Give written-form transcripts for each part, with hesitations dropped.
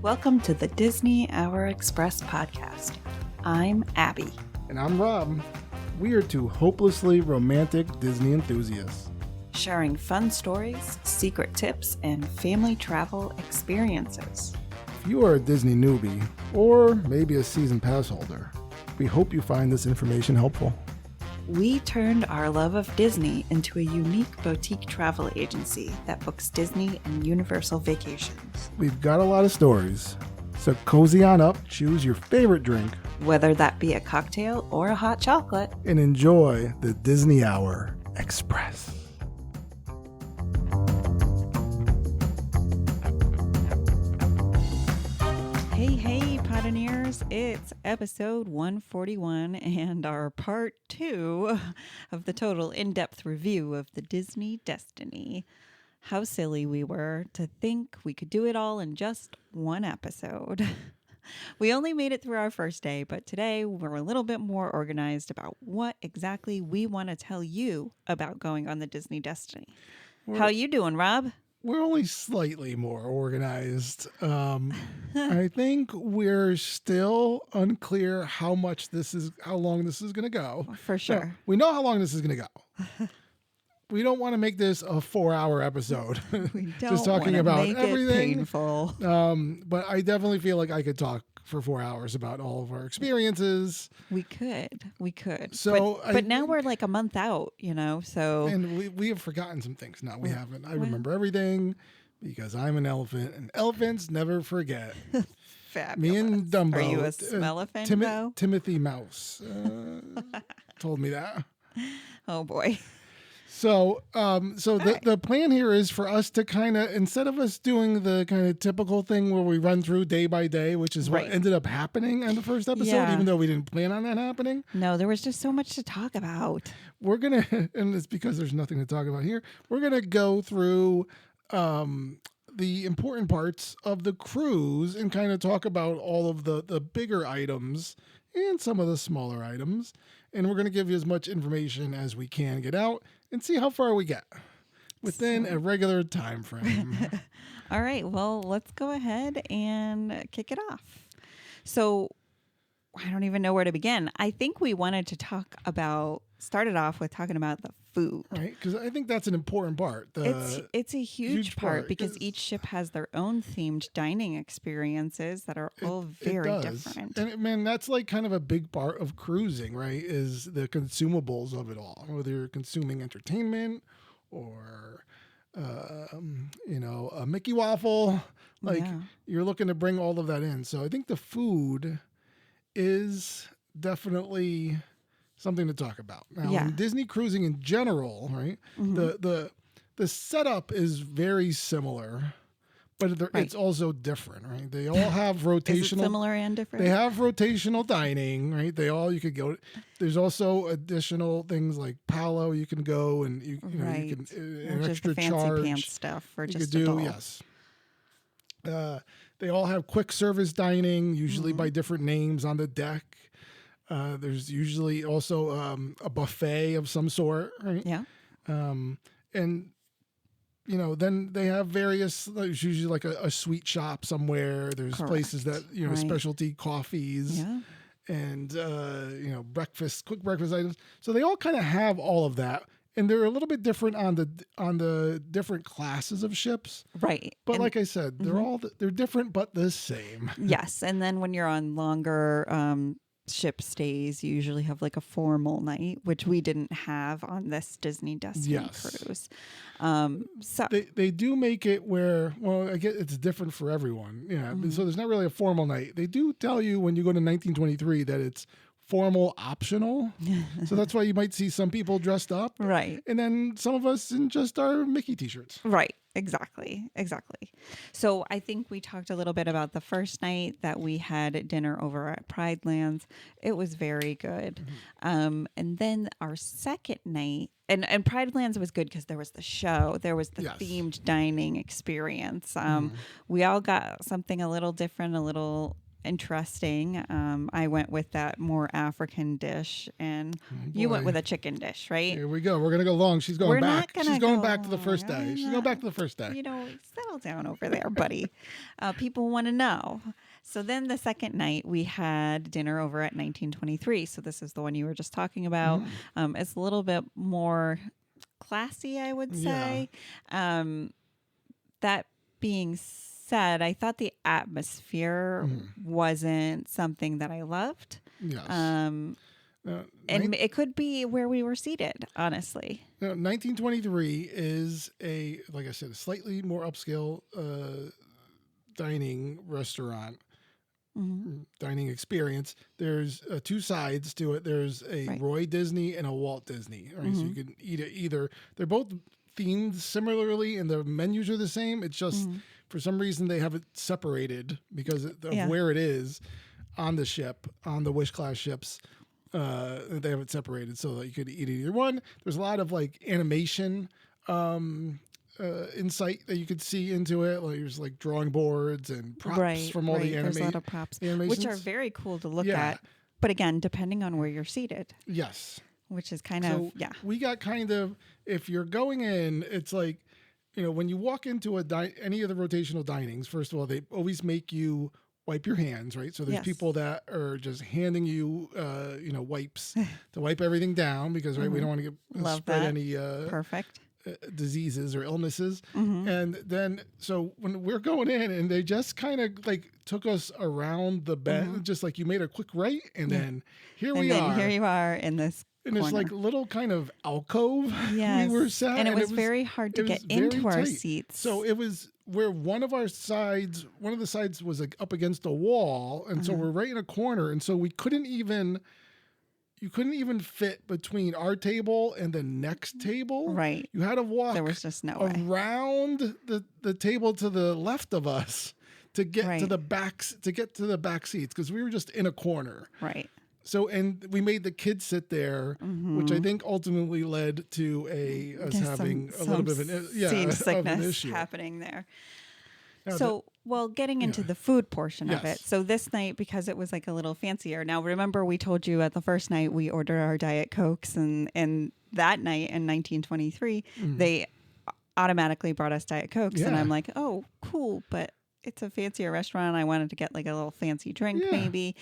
Welcome to the Disney Hour Express podcast. I'm Abby. And I'm Rob. We are two hopelessly romantic Disney enthusiasts. Sharing fun stories, secret tips, and family travel experiences. If you are a Disney newbie, or maybe a season pass holder, we hope you find this information helpful. We turned our love of Disney into a unique boutique travel agency that books Disney and Universal vacations. We've got a lot of stories, so cozy on up, choose your favorite drink, whether that be a cocktail or a hot chocolate, and enjoy the Disney Hour Express. Hey, Oceaneers, it's episode 141 and our part 2 of the total in-depth review of the Disney Destiny. How silly we were to think we could do it all in just one episode. We only made it through our first day, but today we're a little bit more organized about what exactly we want to tell you about going on the Disney Destiny. How you doing, Rob? We're only slightly more organized. I think we're still unclear how long this is going to go. For sure. So we know how long this is going to go. We don't want to make this a 4-hour episode. We don't just talking about make everything. It painful. But I definitely feel like I could talk for 4 hours about all of our experiences. We could. So, but now we're like a month out, so. And we have forgotten some things. No, we haven't. I remember everything because I'm an elephant, and elephants never forget. Fabulous. Me and Dumbo. Are you a smell-elephant, though? Timothy Mouse told me that. Oh, boy. So, the plan here is for us to kind of, instead of us doing the kind of typical thing where we run through day by day, which is what ended up happening on the first episode, even though we didn't plan on that happening. No, there was just so much to talk about. We're going to, and it's because there's nothing to talk about here, we're going to go through the important parts of the cruise and kind of talk about all of the bigger items and some of the smaller items. And we're going to give you as much information as we can get out and see how far we get within a regular time frame. All right. Well, let's go ahead and kick it off. So I don't even know where to begin. I think we wanted to started off with talking about the food. Right, because I think that's an important part. It's a huge part because each ship has their own themed dining experiences that are all very different. And man, that's like kind of a big part of cruising, right? Is the consumables of it all, whether you're consuming entertainment or a Mickey waffle, you're looking to bring all of that in. So I think the food is definitely something to talk about. Now, in Disney cruising in general, right? Mm-hmm. The setup is very similar, but it's also different, right? They all have rotational. Is it similar and different? They have rotational dining, right? You could go. There's also additional things like Palo. You can go and you can an just extra the fancy charge pants stuff for you just could do. Yes. They all have quick service dining, usually by different names on the deck. There's usually also a buffet of some sort, right? Yeah. And, then they have there's usually like a sweet shop somewhere. There's places that, specialty coffees and, quick breakfast items. So they all kind of have all of that. And they're a little bit different on the different classes of ships. Right. But like I said, they're different, but the same. Yes. And then when you're on longer ship stays, you usually have like a formal night, which we didn't have on this Disney Destiny cruise. So they do make it where, I guess it's different for everyone. Yeah. Mm-hmm. So there's not really a formal night. They do tell you when you go to 1923 that it's formal optional. So that's why you might see some people dressed up. Right. And then some of us in just our Mickey t-shirts. Right. Exactly. So I think we talked a little bit about the first night that we had dinner over at Pride Lands. It was very good. Mm-hmm. And then our second night, and Pride Lands was good because there was the show. There was the themed dining experience. We all got something a little different, interesting. I went with that more African dish, and you went boy. with a chicken dish, right? Here we go. We're gonna go long. She's going We're back. not gonna She's going go back to the first long. day. I'm She's going not- back to the first day. You know, settle down over there, buddy. People want to know. So then the second night we had dinner over at 1923. So this is the one you were just talking about. It's a little bit more classy, I would say. That being said, I thought the atmosphere wasn't something that I loved. Yes. And it could be where we were seated, honestly. 1923 is like I said, a slightly more upscale dining restaurant, dining experience. There's two sides to it. There's a Roy Disney and a Walt Disney. Right? So you can eat it either. They're both themed similarly, and the menus are the same. It's just for some reason they have it separated because of where it is on the ship, on the Wish class ships. They have it separated so that you could eat either one. There's a lot of like animation insight that you could see into it. Like there's like drawing boards and props from all the There's a lot of props, which are very cool to look at. But again, depending on where you're seated. Yes. Which is kind of, We got kind of, if you're going in, it's like, when you walk into any of the rotational dinings, first of all, they always make you wipe your hands, right? So there's people that are just handing you, wipes to wipe everything down because, we don't want to spread any perfect diseases or illnesses. And then, so when we're going in, and they just kind of like took us around the bend, just like you made a quick right, and then here we are. Here you are in this. And it's like little kind of alcove we were sat. And it was very hard to get into our seats. So it was where one of the sides was like up against a wall. And so we're right in a corner. And so you couldn't even fit between our table and the next table. Right. You had to walk there was just no way around the table to the left of us to get to the back seats because we were just in a corner. Right. So, and we made the kids sit there, which I think ultimately led to us having a little bit of scene sickness issue happening there. Now Getting into the food portion of it. So this night, because it was like a little fancier. Now, remember we told you at the first night we ordered our Diet Cokes, and that night in 1923, they automatically brought us Diet Cokes, and I'm like, oh, cool, but it's a fancier restaurant. I wanted to get like a little fancy drink maybe.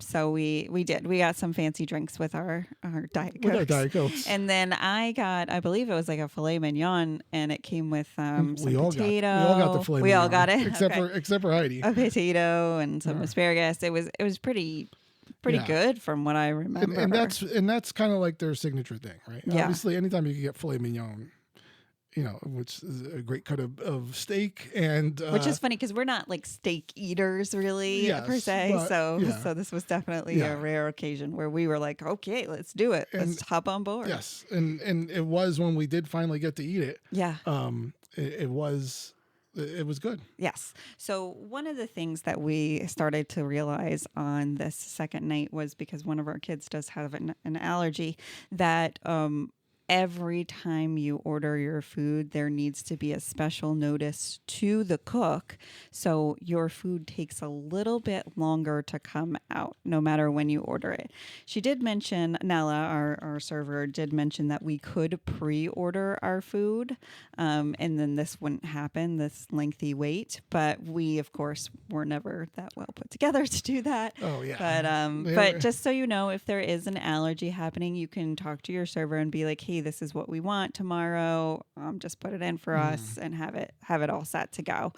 So we did. We got some fancy drinks with our Diet Cokes. With our Diet Cokes. And then I believe it was like a filet mignon, and it came with some potato. We all got the filet mignon. We all got it. Except for Heidi. A potato and some asparagus. It was pretty good from what I remember. And that's kind of like their signature thing, right? Yeah. Obviously, anytime you can get filet mignon, which is a great cut of steak, and which is funny because we're not like steak eaters really per se. So this was definitely a rare occasion where we were like, okay, let's do it. Let's hop on board. Yes, and it was when we did finally get to eat it. Yeah. It was good. Yes. So one of the things that we started to realize on this second night was because one of our kids does have an allergy that every time you order your food, there needs to be a special notice to the cook. So your food takes a little bit longer to come out, no matter when you order it. She did mention, Nella, our server, did mention that we could pre-order our food. And then this wouldn't happen, this lengthy wait. But we, of course, were never that well put together to do that. Oh, yeah. But just so you know, if there is an allergy happening, you can talk to your server and be like, hey, this is what we want tomorrow. Just put it in for us and have it all set to go.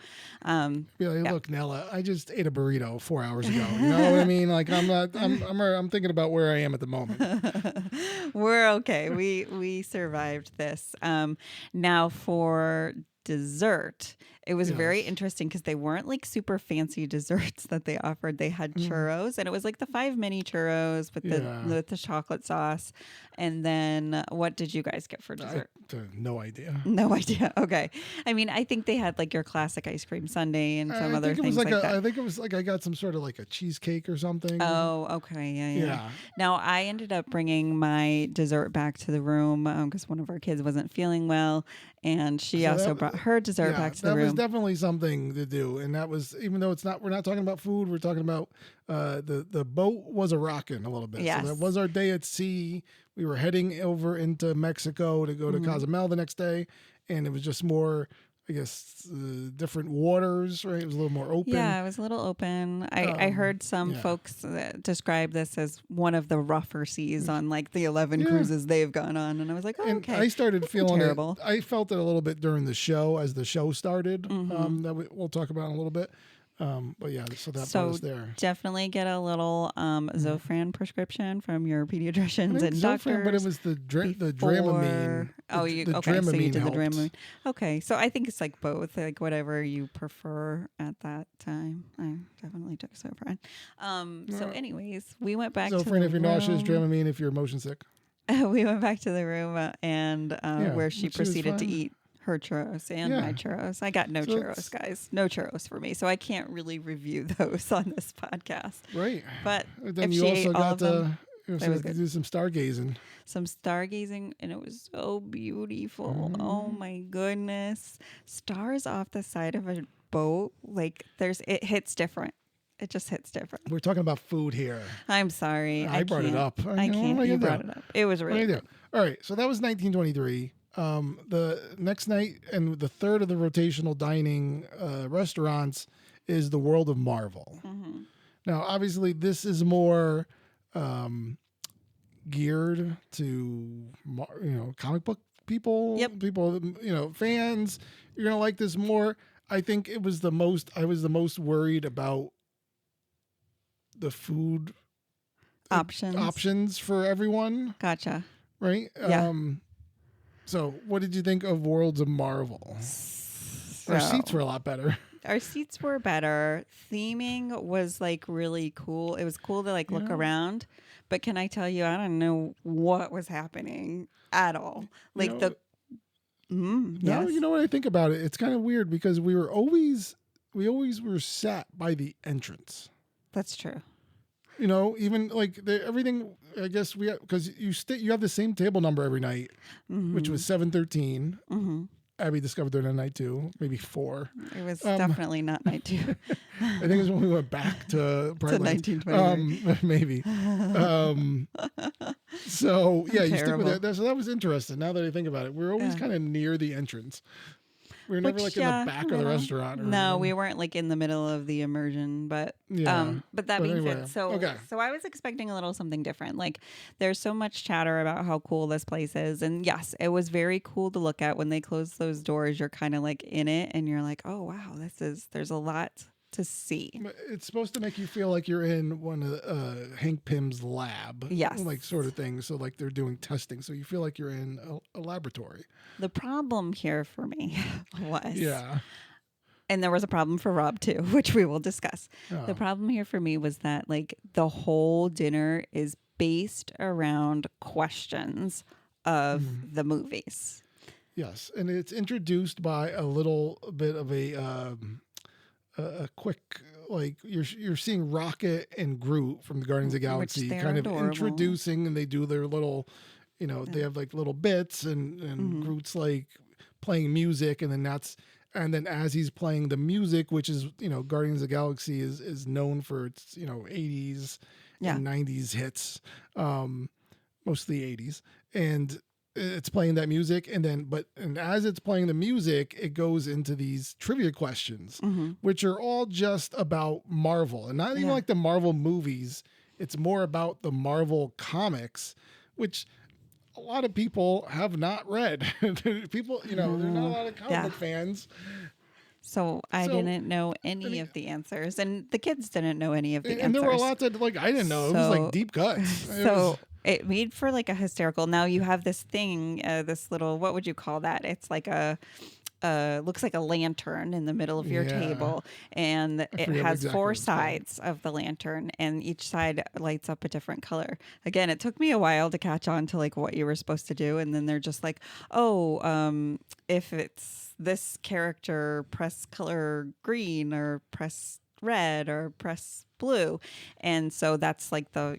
Look, Nella, I just ate a burrito 4 hours ago. You know what I mean? Like I'm thinking about where I am at the moment. We're okay. We survived this. Now for dessert, it was very interesting because they weren't like super fancy desserts that they offered. They had churros, and it was like the 5 mini churros with the chocolate sauce. And then what did you guys get for dessert? No idea. No idea. Okay. I mean, I think they had like your classic ice cream sundae and some other things like that. I think it was like I got some sort of like a cheesecake or something. Oh, okay. Yeah. Now, I ended up bringing my dessert back to the room because one of our kids wasn't feeling well, and she also brought her dessert back to the that was room. definitely something to do, and that was, even though we're not talking about food, we're talking about the boat was a rocking a little bit. Yes. So that was our day at sea. We were heading over into Mexico to go to Cozumel the next day, and it was just more, I guess, different waters, right? It was a little more open. Yeah, it was a little open. I heard some folks describe this as one of the rougher seas on like the 11 cruises they've gone on. And I was like, oh, And okay. I started feeling terrible. it. I felt it a little bit during the show, as the show started. That we'll talk about in a little bit. But yeah, so that brought us there. Definitely get a little Zofran prescription from your pediatricians and Zofran, doctors. but it was the Dramamine. Oh, you the okay? So you did the helped. Dramamine. Okay, so I think it's like both, like whatever you prefer at that time. I definitely took Zofran. So, anyways, we went back to Zofran the if you're nauseous, Dramamine if you're motion sick. we went back to the room and where she which was proceeded to fine. eat her churros and my churros. I got no So churros, guys. No churros for me. So I can't really review those on this podcast. Right. But Then if you she also ate all got of them, to that was good. do some stargazing. Some stargazing, and it was so beautiful. Oh my goodness. Stars off the side of a boat, like it hits different. It just hits different. We're talking about food here. I'm sorry. I brought it can't. up. I can't. You brought it up. It was really good. All right. So that was 1923. The next night and the third of the rotational dining restaurants is the World of Marvel. Now, obviously, this is more geared to comic book people, people, fans. You're gonna like this more. I think it was I was the most worried about the food options for everyone. Gotcha. Right? Yeah. So what did you think of Worlds of Marvel? Our seats were a lot better. Our seats were better. Theming was like really cool. It was cool to like look around. But can I tell you, I don't know what was happening at all. Like yes. You know what I think about it? It's kind of weird because we always were sat by the entrance. That's true. Even like everything. I guess because you have the same table number every night, which was 713. Abby discovered there on night 2, maybe 4. It was definitely not night 2. I think it was when we went back to 1920. Maybe. So yeah, you stick with it. So that was interesting. Now that I think about it, we're always kind of near the entrance. We were never in the back of the restaurant. No, we weren't like in the middle of the immersion, but that being said, so I was expecting a little something different. Like there's so much chatter about how cool this place is, and yes, it was very cool to look at. When they close those doors, you're kind of like in it, and you're like, oh wow, there's a lot to see. It's supposed to make you feel like you're in one of Hank Pym's lab. Yes. Like sort of thing. So like they're doing testing. So you feel like you're in a laboratory. The problem here for me was... Yeah. And there was a problem for Rob too, which we will discuss. Oh. The problem here for me was that like the whole dinner is based around questions of the movies. Yes. And it's introduced by a little bit of a quick, like you're seeing Rocket and Groot from the Guardians of the Galaxy kind of introducing, and they do their little, they have like little bits, and Groot's like playing music, and then as he's playing the music, which is Guardians of the Galaxy is known for its 80s and 90s hits, mostly 80s, and it's playing that music, and as it's playing the music, it goes into these trivia questions, which are all just about Marvel, and not even like the Marvel movies. It's more about the Marvel comics, which a lot of people have not read. People, there's not a lot of comic book fans. So I didn't know any of the answers, and the kids didn't know any of the answers. And there were a lot that I didn't know. It was like deep cuts. It made for like a hysterical. Now you have this thing, this little, what would you call that? It's like looks like a lantern in the middle of your table, and it has exactly 4 sides of the lantern, and each side lights up a different color. Again, it took me a while to catch on to like what you were supposed to do, and then they're just like, if it's this character, press color green or press red or press blue, and so that's like the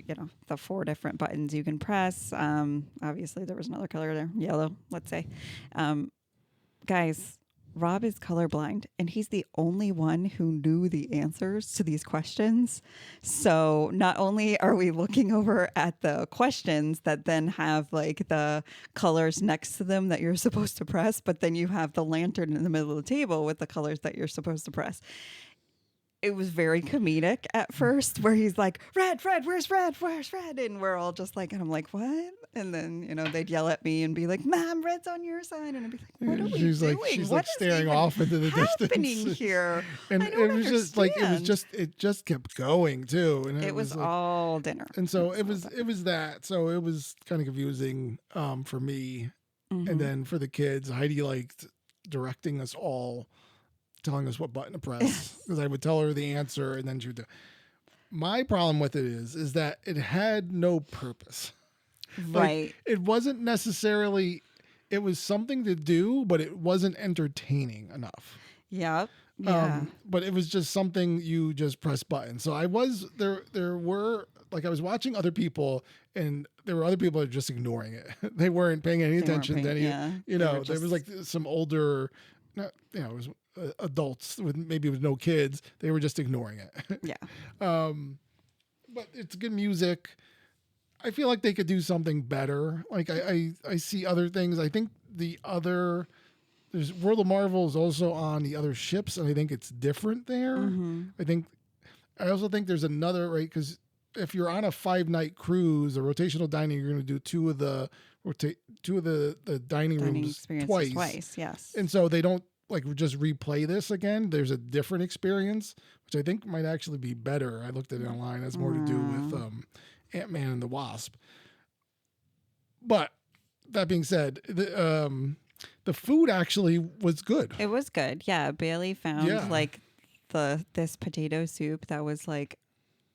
4 different buttons you can press. Obviously there was another color there, yellow, let's say. Guys, Rob is colorblind and he's the only one who knew the answers to these questions. So not only are we looking over at the questions that then have like the colors next to them that you're supposed to press, but then you have the lantern in the middle of the table with the colors that you're supposed to press. It was very comedic at first where he's like, red, where's red? Where's red? And we're all just like, and I'm like, what? And then, they'd yell at me and be like, Mom, red's on your side. And I'd be like, what are we doing? She's What like is staring even off into the happening distance. here? And I don't it was just like, understand. it just kept going too. And It was like, all dinner. and so it was that. So it was kind of confusing for me. Mm-hmm. And then for the kids, Heidi liked directing us all, telling us what button to press, because I would tell her the answer and then she would do. My problem with it is that it had no purpose. Right. Like, it wasn't necessarily, it was something to do, but it wasn't entertaining enough. Yep. Yeah. But it was just something you just press buttons. So I was there were like, I was watching other people and there were other people that were just ignoring it. They weren't paying any attention to any, there was like some older, it was adults with no kids. They were just ignoring it. Yeah. But it's good music. I feel like they could do something better. Like I see other things. I think there's World of Marvel is also on the other ships, and I think it's different there. Mm-hmm. I also think there's another, right? Because if you're on a 5-night cruise, a rotational dining, you're going to do two of the dining rooms twice. Yes. And so they don't like just replay this again. There's a different experience, which I think might actually be better. I looked at it online. It has more to do with Ant-Man and the Wasp. But that being said, the food actually was good. It was good. Yeah. Bailey found like this potato soup that was like,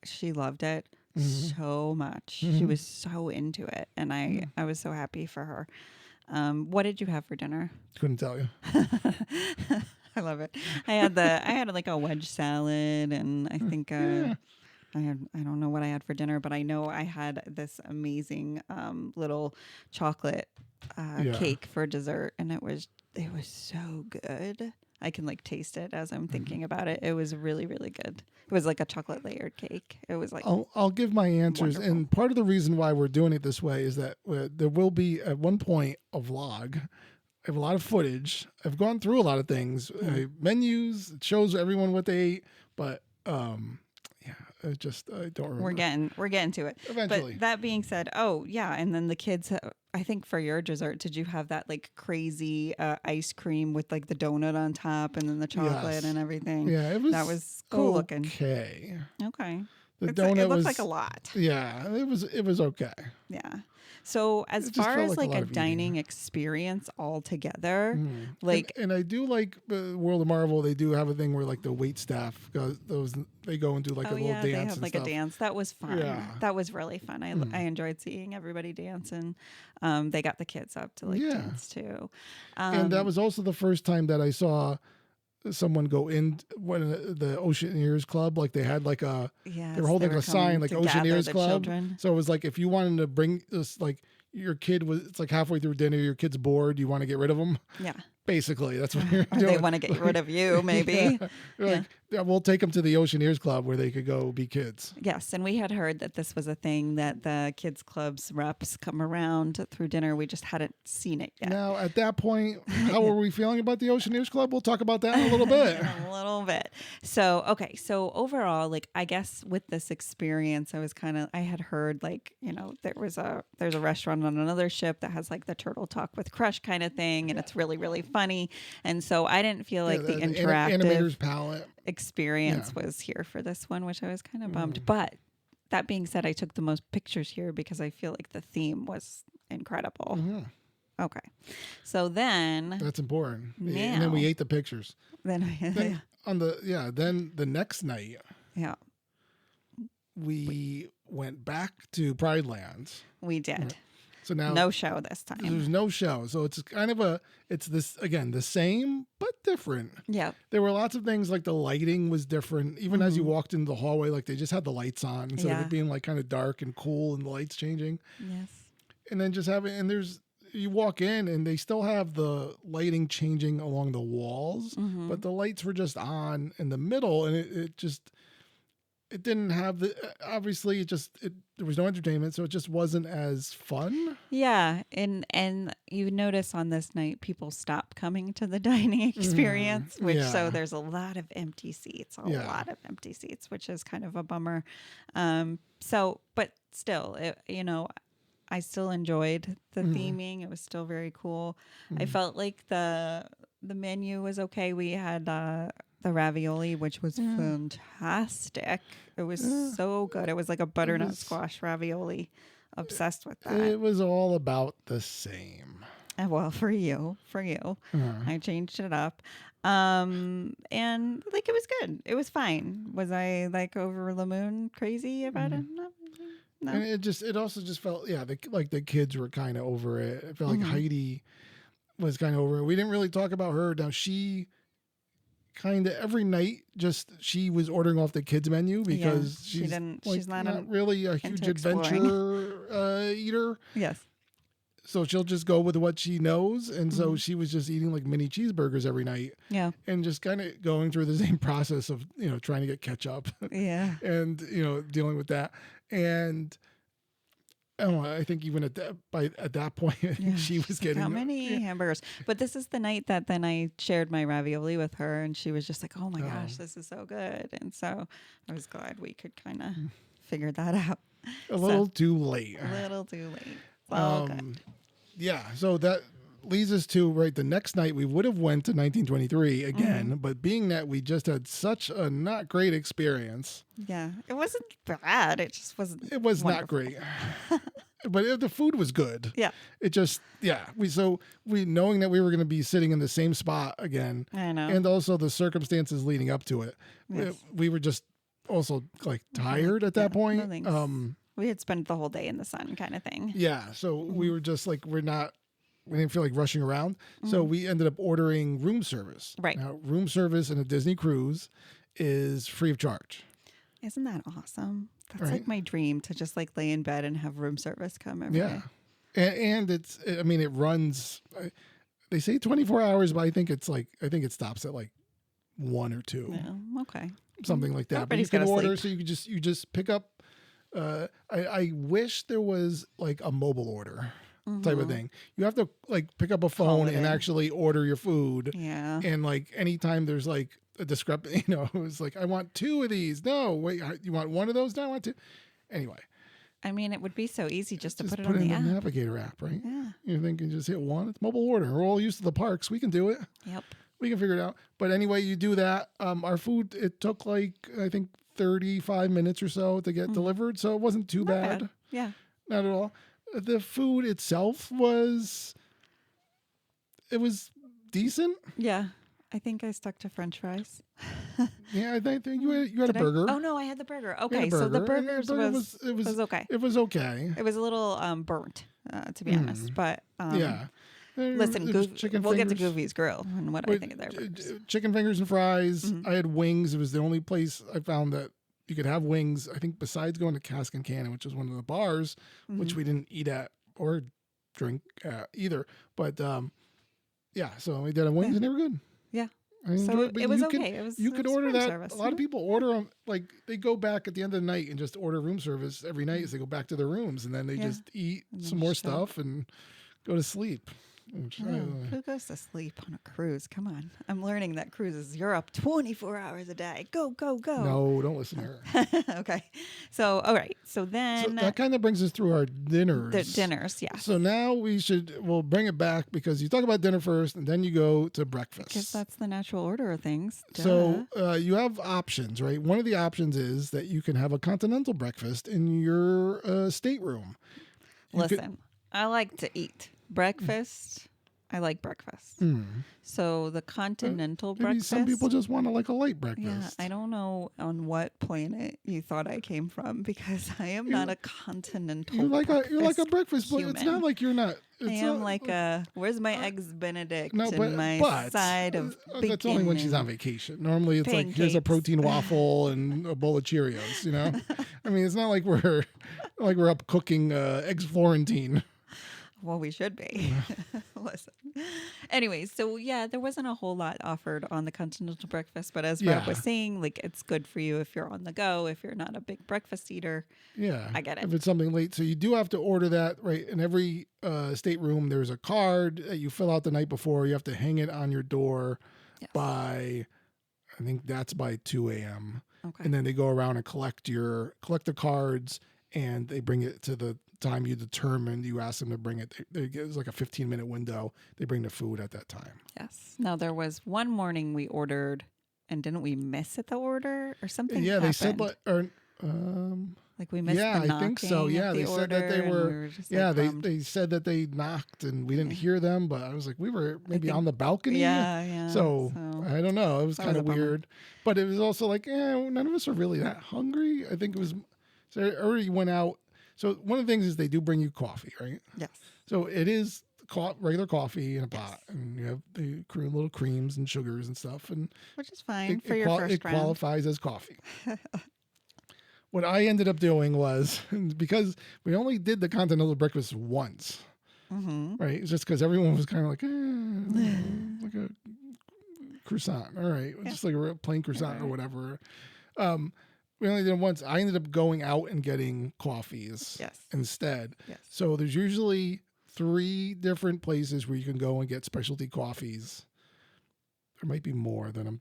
she loved it so much. She was so into it. And I was so happy for her. What did you have for dinner? Couldn't tell you. I love it. I had like a wedge salad and I think I don't know what I had for dinner, but I know I had this amazing little chocolate cake for dessert, and it was so good. I can like taste it as I'm thinking about it. It was really, really good. It was like a chocolate layered cake. It was like I'll give my answers, wonderful. and part of the reason why we're doing it this way is that there will be at one point a vlog. I have a lot of footage. I've gone through a lot of things, menus. It shows everyone what they ate, but I don't remember. We're getting to it. Eventually. But that being said, and then the kids. I think for your dessert, did you have that like crazy ice cream with like the donut on top and then the chocolate and everything? Yeah, that was cool looking. Okay. The Donut it looked was like a lot. Yeah, it was okay. Yeah. So as far as like a dining experience altogether, like and I do like World of Marvel. They do have a thing where like the wait staff they go and do like a little dance. They have like a dance. That was fun. Yeah. That was really fun. I enjoyed seeing everybody dance, and they got the kids up to like dance too. And that was also the first time that I saw someone go in when the Oceaneers Club, like they had like they were holding a sign like Oceaneers Club. Children. So it was like if you wanted to bring this, like your kid it's like halfway through dinner, your kid's bored, you want to get rid of them. Yeah. Basically, that's what you're doing. They want to get rid of you, maybe. We'll take them to the Oceaneers Club where they could go be kids. Yes, and we had heard that this was a thing that the kids clubs reps come around through dinner. We just hadn't seen it yet. Now, at that point, how were we feeling about the Oceaneers Club? We'll talk about that in a little bit. A little bit. So, okay. So overall, like, I guess with this experience, I had heard like, there's a restaurant on another ship that has like the Turtle Talk with Crush kind of thing. And it's really, really funny. And so I didn't feel like the interactive animator's palette experience was here for this one, which I was kind of bummed. But that being said, I took the most pictures here because I feel like the theme was incredible. Okay. So then that's important. Now, and then we ate the pictures. Then the next night. Yeah. We went back to Pride Lands. We did. Right. So now no show this time. There's no show. So it's kind of it's this again, the same but different. Yeah. There were lots of things like the lighting was different. Even as you walked into the hallway, like they just had the lights on instead of it being like kind of dark and cool and the lights changing. Yes. And then just having there's you walk in and they still have the lighting changing along the walls, but the lights were just on in the middle, and it didn't have the obviously there was no entertainment, so it just wasn't as fun. Yeah, and you notice on this night people stop coming to the dining experience, which so Yeah. there's a lot of empty seats, Yeah. which is kind of a bummer. But still, I still enjoyed the theming. It was still very cool. I felt like the menu was okay. We had the ravioli, which was fantastic. It was so good. It was like a butternut squash ravioli. Obsessed with that. It was all about the same. Well, for you, I changed it up. And like it was good. It was fine. Was I like over the moon crazy about it? No. And it also just felt like the kids were kind of over it. It felt like Heidi was kind of over it. We didn't really talk about her. Now she kind of every night she was ordering off the kids menu because she's not really a huge adventure eater. Yes. So she'll just go with what she knows, and so she was just eating like mini cheeseburgers every night. Yeah. And just kind of going through the same process of trying to get ketchup. Yeah. And dealing with that. And I don't know, I think even at that point she was getting how many hamburgers. But this is the night that then I shared my ravioli with her, and she was just like, "Oh my gosh, this is so good!" And so I was glad we could kind of figure that out. A little too late. Okay. Yeah, so that leads us to the next night we would have went to 1923 again, but being that we just had such a not great experience. Yeah, it wasn't bad. It just wasn't. It was wonderful. not great, but the food was good. Yeah, it just we knowing that we were going to be sitting in the same spot again. I know, and also the circumstances leading up to it. Yes. We were just also like tired at that point. No thanks. We had spent the whole day in the sun, kind of thing. Yeah, so we were just like we didn't feel like rushing around, so we ended up ordering room service. Right. Now, room service in a Disney cruise is free of charge. Isn't that awesome? That's Right. like my dream, to just like lay in bed and have room service come every day. And it runs. They say 24 hours, but I think it stops at like 1 or 2. Yeah, okay. Something like that. But you Everybody's can gotta order, sleep. so you just pick up. I wish there was like a mobile order type of thing. You have to like pick up a phone and actually order your food. Yeah. And like anytime there's like a discrepancy, it's like, I want 2 of these. No, wait, you want 1 of those? No, I want 2. Anyway. I mean, it would be so easy just to put it in on the the app. Navigator app, right? Yeah. You think you just hit 1. It's mobile order. We're all used to the parks. We can do it. Yep. We can figure it out. But anyway, you do that. Our food, it took like, I think 35 minutes or so to get delivered. So it wasn't too bad. Yeah. Not at all. The food itself was decent. Yeah. I think I stuck to French fries. Yeah, I think you had a burger. Oh no, I had the burger. You Okay, had a so the burger. burgers was okay. It was okay. It was a little burnt, to be honest. But Yeah. listen, It was chicken we'll get to fingers. Goofy's Grill and what I think of their burgers. Chicken fingers and fries. I had wings. It was the only place I found that you could have wings, I think, besides going to Cask and Cannon, which was one of the bars, which we didn't eat at or drink at either. But yeah, so we did have wings and they were good. Yeah. I So enjoyed it was okay. You could order room that. service. A lot of people order them, like they go back at the end of the night and just order room service every night as they go back to their rooms, and then they just eat some more stuff and go to sleep. Who goes to sleep on a cruise? Come on. I'm learning that cruises, you're up 24 hours a day. Go, go, go. No, don't listen to her. Okay. So, all right. So then. So that kind of brings us through our dinners. The dinners, yeah. So now we'll bring it back because you talk about dinner first and then you go to breakfast. Because that's the natural order of things. Duh. So you have options, right? One of the options is that you can have a continental breakfast in your stateroom. Listen, I like to eat. Breakfast, I like breakfast. So the continental Maybe breakfast. some people just want a light breakfast. Yeah, I don't know on what planet you thought I came from, because I am not a continental. You're like a breakfast, but it's human. not like you're not. I am like a. Where's my eggs Benedict No, and my side of bacon? that's only when she's on vacation. Normally, it's like here's a pancakes. protein waffle and a bowl of Cheerios. I mean, it's not like we're up cooking eggs Florentine. Well, we should be. Listen. Anyways, so yeah, there wasn't a whole lot offered on the continental breakfast, but as Rob Yeah. was saying, like it's good for you if you're on the go, if you're not a big breakfast eater. Yeah. I get it. If it's something late. So you do have to order that, right? In every stateroom, there's a card that you fill out the night before. You have to hang it on your door Yes. by, I think that's by 2 a.m. Okay. And then they go around and collect the cards, and they bring it to the time you determined. You ask them to bring it. It's like a 15-minute window. They bring the food at that time. Yes. Now there was one morning we ordered, and didn't we miss at the order or something? Yeah, they said happened? Like we missed yeah, the I think so. knocking Yeah, at the they said that order, they and were. we were just, Yeah, like, bummed. they said that they knocked and we didn't Yeah. hear them, but I was like, we were maybe think- on the balcony. Yeah. So I don't know. It was that kind was of a bummer. weird, but it was also like, none of us are really that hungry. I think it was. So I already went out. So one of the things is they do bring you coffee, right? Yes. So it is regular coffee in a pot, and you have the little creams and sugars and stuff, and Which is fine it, for it your qual- first it round. qualifies as coffee. What I ended up doing was, because we only did the continental breakfast once, Mm-hmm. right? It's just because everyone was kind of like, like a croissant. All right. Yeah. Just like a real plain croissant or Right. whatever. We only did it once. I ended up going out and getting coffees Yes. instead. Yes. So there's usually 3 different places where you can go and get specialty coffees. There might be more than I'm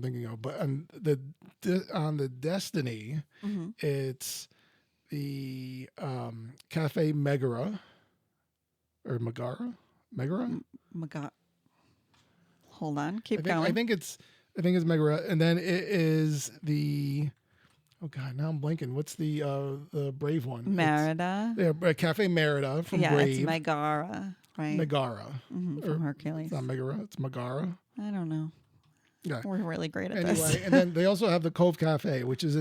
thinking of, but on the Destiny, Mm-hmm. it's the Cafe Megara or Megara. Hold on. Keep I going. think it's Megara, and then it is the. Oh God, now I'm blanking. What's the Brave one? Merida. Cafe Merida from Yeah, Brave. it's Megara, right? Megara. From Hercules. It's not Megara. It's Megara. I don't know. Yeah. We're really great at Anyway, this. and then they also have the Cove Cafe, which is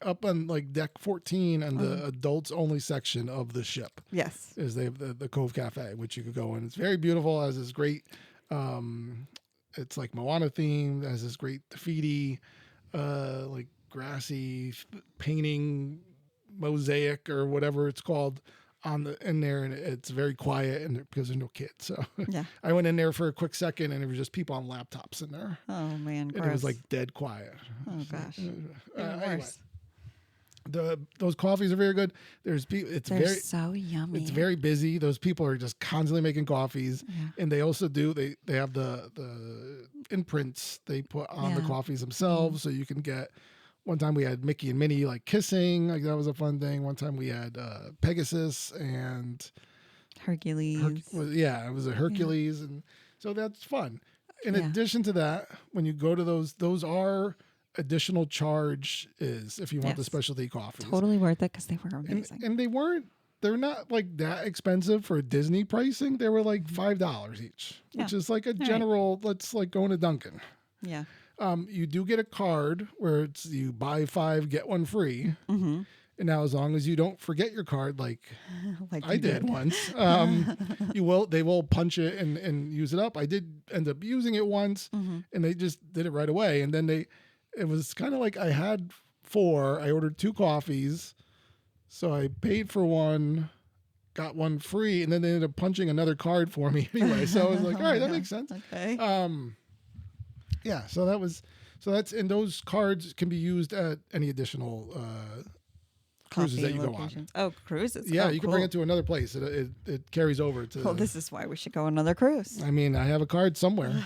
up on like deck 14 and the adults only section of the ship. Yes. Is they have the Cove Cafe, which you could go in. It's very beautiful. Has this great, it's like Moana themed. Has this great graffiti, like grassy painting mosaic or whatever it's called in there, and it's very quiet and because there's no kids. So Yeah. I went in there for a quick second, and there was just people on laptops in there. Oh man, gross. And it was like dead quiet. oh gosh. Even Anyway, worse. those coffees are very good. It's They're so yummy. it's very busy. Those people are just constantly making coffees, Yeah. and they also they have the imprints they put on the Yeah. coffees themselves, so you can get. One time we had Mickey and Minnie like kissing, like that was a fun thing. One time we had Pegasus and Hercules. it was a Hercules, and so that's fun. In Yeah. addition to that, when you go to those are additional charge if you want the Yes. specialty coffees. Totally worth it because they were And, amazing. and they're not like that expensive for Disney pricing. They were like $5 each, which Yeah. is like a right. general, let's like going to Dunkin'. Yeah. You do get a card where it's you buy 5, get 1 free. Mm-hmm. And now as long as you don't forget your card, like Like I you did once, they will punch it and use it up. I did end up using it once, Mm-hmm. and they just did it right away. And then it was kind of like I had 4. I ordered 2 coffees, so I paid for 1, got 1 free, and then they ended up punching another card for me anyway. So I was like, all right, that makes sense. Okay. Yeah. So that's and those cards can be used at any additional cruises that Coffee you go on. locations. Oh, cruises. Yeah, Oh, you can cool. bring it to another place. It carries over to. Well, this is why we should go another cruise. I mean, I have a card somewhere.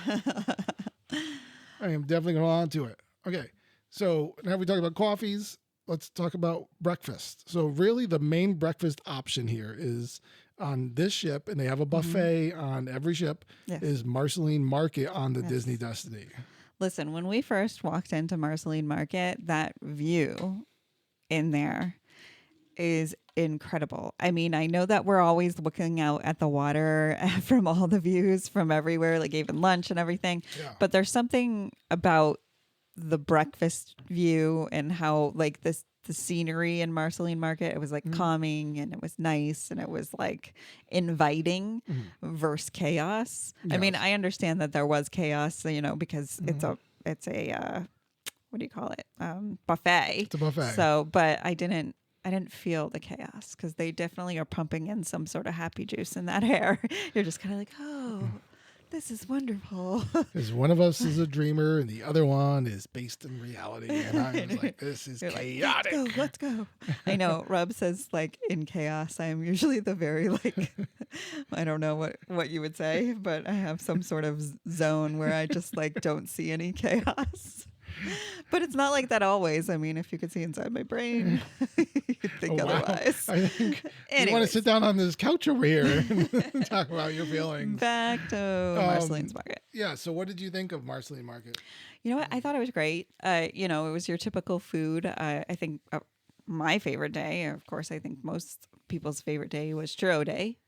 I am definitely going on to it. Okay, so now we talked about coffees. Let's talk about breakfast. So really, the main breakfast option here is on this ship, and they have a buffet on every ship. Yes. Is Marceline Market on the Yes. Disney Destiny? Listen, when we first walked into Marceline Market, that view in there is incredible. I mean, I know that we're always looking out at the water from all the views from everywhere, like even lunch and everything. Yeah. But there's something about the breakfast view and how like the scenery in Marceline Market, it was like calming and it was nice and it was like inviting versus chaos. I mean, Yes. I understand that there was chaos, because it's a what do you call it? Buffet. It's a buffet. So, but I I didn't feel the chaos because they definitely are pumping in some sort of happy juice in that air. You're just kind of like, oh, this is wonderful. Because one of us is a dreamer and the other one is based in reality. And I was like, this is You're like, chaotic. let's go. I know. Rob says like in chaos, I am usually the very like, I don't know what you would say, but I have some sort of zone where I just like don't see any chaos. But it's not like that always. I mean, if you could see inside my brain, you'd think otherwise. I think you want to sit down on this couch over here and talk about your feelings. Back to Marceline's Market. Yeah. So what did you think of Marceline Market? You know what? I thought it was great. You know, it was your typical food. I think my favorite day, of course, I think most people's favorite day was churro day,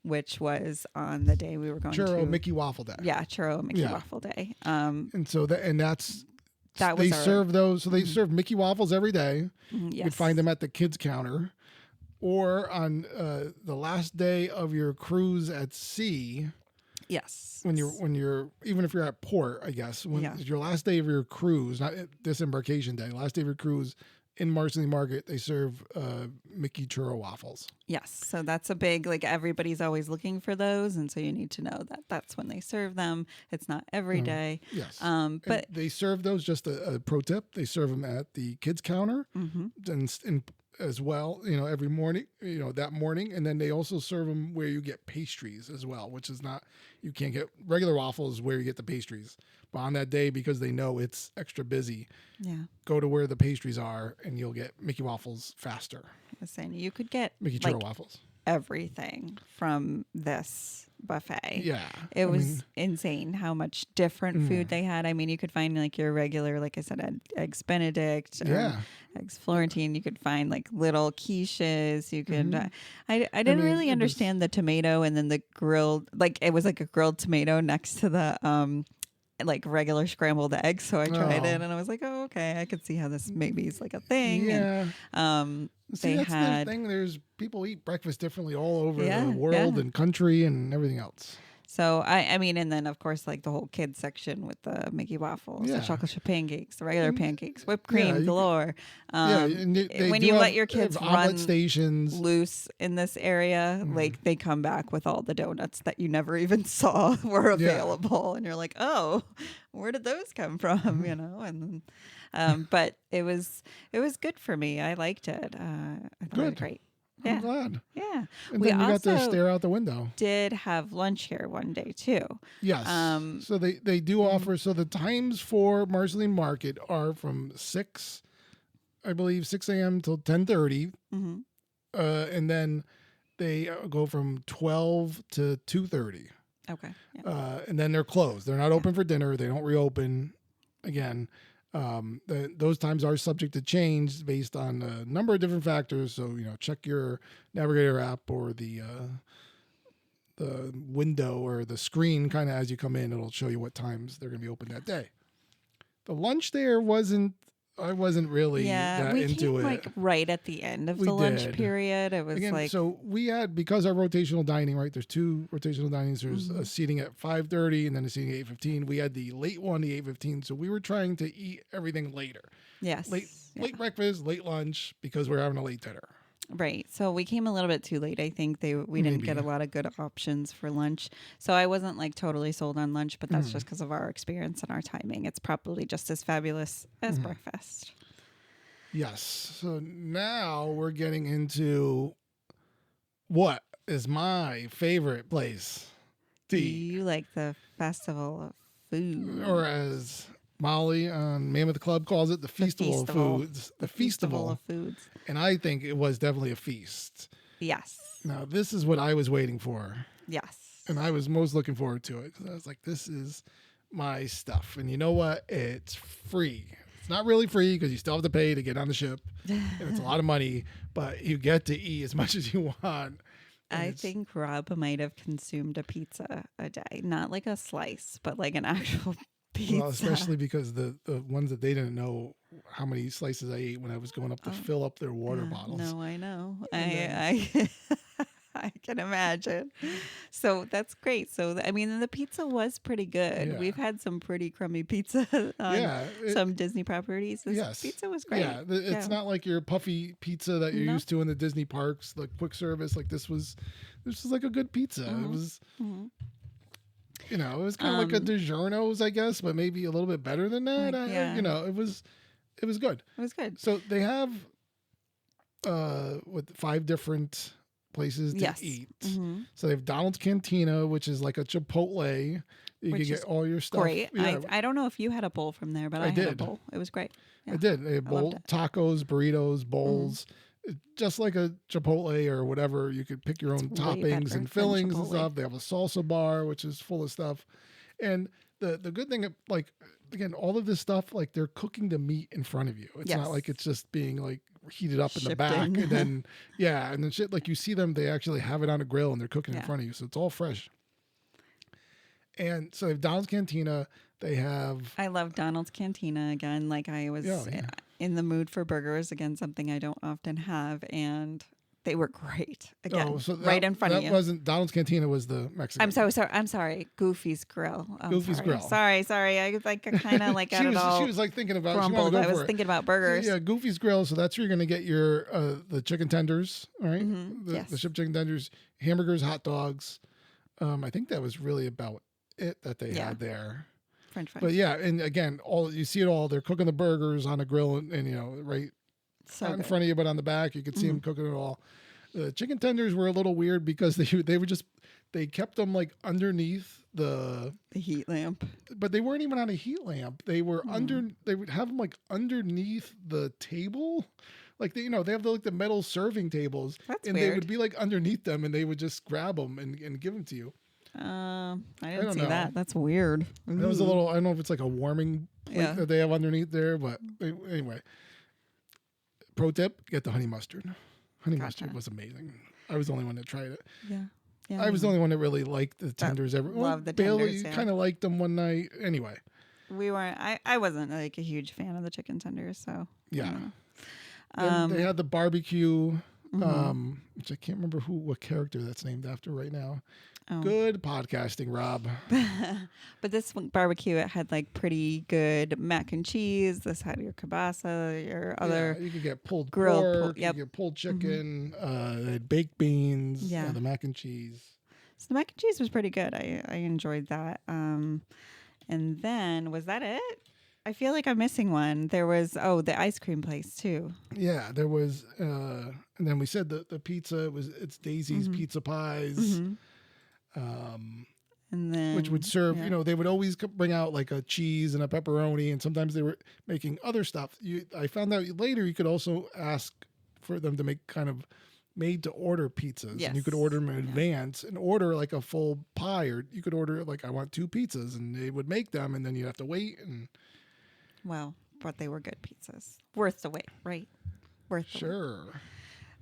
which was on the day we were going to. Churro Mickey Waffle Day. Yeah, churro Mickey Waffle Day. And so that's. That was they serve those. So they serve Mickey waffles every day. Yes. You can find them at the kids counter, or on the last day of your cruise at sea. Yes. When you're even if you're at port, I guess when it's your last day of your cruise, not disembarkation day, last day of your cruise in Marceline Market, they serve Mickey churro waffles. Yes. So that's a big, like everybody's always looking for those. And so you need to know that that's when they serve them. It's not every day. Yes. But and they serve those, just a pro tip, they serve them at the kids counter and as well, you know, every morning, you know, that morning. And then they also serve them where you get pastries as well, which is not, you can't get regular waffles where you get the pastries. But on that day, because they know it's extra busy, go to where the pastries are and you'll get Mickey waffles faster. I was saying you could get Mickey churro waffles. Everything from this buffet. Yeah. It was insane how much different food they had. I mean, you could find like your regular, like I said, eggs Benedict, eggs Florentine. You could find like little quiches. You could, I didn't really understand the tomato and then the grilled, like it was like a grilled tomato next to the, like regular scrambled eggs. So I tried it and I was like, oh, okay, I could see how this maybe is like a thing. Yeah. And, See, that's the thing. There's people eat breakfast differently all over the world and country and everything else. So I mean, and then of course, like the whole kids section with the Mickey waffles, the chocolate chip pancakes, the regular pancakes, whipped cream galore. And when you let your kids run stations loose in this area, like they come back with all the donuts that you never even saw were available, and you're like, oh, where did those come from? You know, and but it was good for me. I liked it. I thought it was great. I'm glad. Yeah. And then you got to stare out the window. Did have lunch here one day too. Yes. So they do offer, so the times for Marceline Market are from 6 a.m. till 10:30. And then they go from 12 to 2:30. Okay. Yeah. And then they're closed. They're not open for dinner. They don't reopen again. Those times are subject to change based on a number of different factors. So, you know, check your Navigator app or the window or the screen kind of as you come in. It'll show you what times they're going to be open that day. The lunch there I wasn't really that into it. Like right at the end of the lunch period. It was so we had, because our rotational dining, right? There's 2 rotational dinings. There's a seating at 5:30 and then a seating at 8:15. We had the late one, the 8:15. So we were trying to eat everything later. Yes. Late breakfast, late lunch, because we're having a late dinner. Right. So we came a little bit too late. I think we didn't get a lot of good options for lunch. So I wasn't like totally sold on lunch, but that's just because of our experience and our timing. It's probably just as fabulous as breakfast. Yes. So now we're getting into what is my favorite place to eat. Do you like the Festival of Food? Or as Molly on Mammoth Club calls it, the Feastival of Foods. The Feastival of Foods. And I think it was definitely a feast. Yes. Now, this is what I was waiting for. Yes. And I was most looking forward to it, because I was like, this is my stuff. And you know what? It's free. It's not really free because you still have to pay to get on the ship. And it's a lot of money, but you get to eat as much as you want. I think Rob might have consumed a pizza a day. Not like a slice, but like an actual pizza. Well, especially because the ones that they didn't know how many slices I ate when I was going up to fill up their water bottles. No, I know. I can imagine. So that's great. So I mean, the pizza was pretty good. Yeah. We've had some pretty crummy pizza on Yeah, some Disney properties. This yes. pizza was great. Yeah, it's not like your puffy pizza that you're No. used to in the Disney parks, like quick service. Like this was like a good pizza. It was, it was kind of like a DiGiorno's, I guess, but maybe a little bit better than that. Like, yeah. It was good. It was good. So they have 5 different places to eat. So they have Donald's Cantina, which is like a Chipotle. You can get all your stuff. Great. Yeah. I don't know if you had a bowl from there, but I had a did. bowl. It was great. Yeah. I did. They had tacos, burritos, bowls. Just like a Chipotle or whatever. You could pick your own toppings and fillings and stuff. They have a salsa bar, which is full of stuff. And the good thing, like, again, all of this stuff, like, they're cooking the meat in front of you. It's not like it's just being, like, heated up in the back. And then, and then shit, like, you see them, they actually have it on a grill and they're cooking in front of you. So it's all fresh. And so they have Donald's Cantina. They have... I love Donald's Cantina again. Like, I was in the mood for burgers. Again, something I don't often have. And they were great. Again, right in front of you. That wasn't... Donald's Cantina was the Mexican. I'm sorry. Goofy's Grill. Goofy's Grill. Sorry. I was like kind of like she was like thinking about... Grumbled. I was thinking about burgers. Yeah, Goofy's Grill. So that's where you're going to get your the chicken tenders, all right? The ship chicken tenders, hamburgers, hot dogs. I think that was really about it that they had there. French fries. But yeah, and again, all you see it all. They're cooking the burgers on a grill, and right not in front of you, but on the back, you could see them cooking it all. The chicken tenders were a little weird because they kept them like underneath the heat lamp, but they weren't even on a heat lamp. They were They would have them like underneath the table. Like they have the metal serving tables, and weird. They would be like underneath them, and they would just grab them and give them to you. I didn't see that. That's weird. That was a little. I don't know if it's like a warming plate that they have underneath there, but anyway. Pro tip: get the honey mustard. Honey mustard was amazing. I was the only one that tried it. Yeah. I was the only one that really liked the tenders. Loved the Bailey tenders. kind of liked them one night. Anyway, we weren't. I wasn't like a huge fan of the chicken tenders. So yeah. Then they had the barbecue, which I can't remember what character that's named after right now. Oh. Good podcasting, Rob. But this barbecue, it had like pretty good mac and cheese. This had your kielbasa, your other. You could get pulled grilled pork. You could get pulled chicken. They had baked beans. Yeah. The mac and cheese. So the mac and cheese was pretty good. I enjoyed that. And then was that it? I feel like I'm missing one. There was the ice cream place too. Yeah, there was, and then we said the pizza it's Daisy's Pizza Pies. And then which would serve, they would always bring out like a cheese and a pepperoni, and sometimes they were making other stuff. I found out later you could also ask for them to make kind of made to order pizzas, and you could order them in advance and order like a full pie, or you could order like I want 2 pizzas, and they would make them, and then you'd have to wait. And well, but they were good pizzas, worth the wait, right? Worth the wait.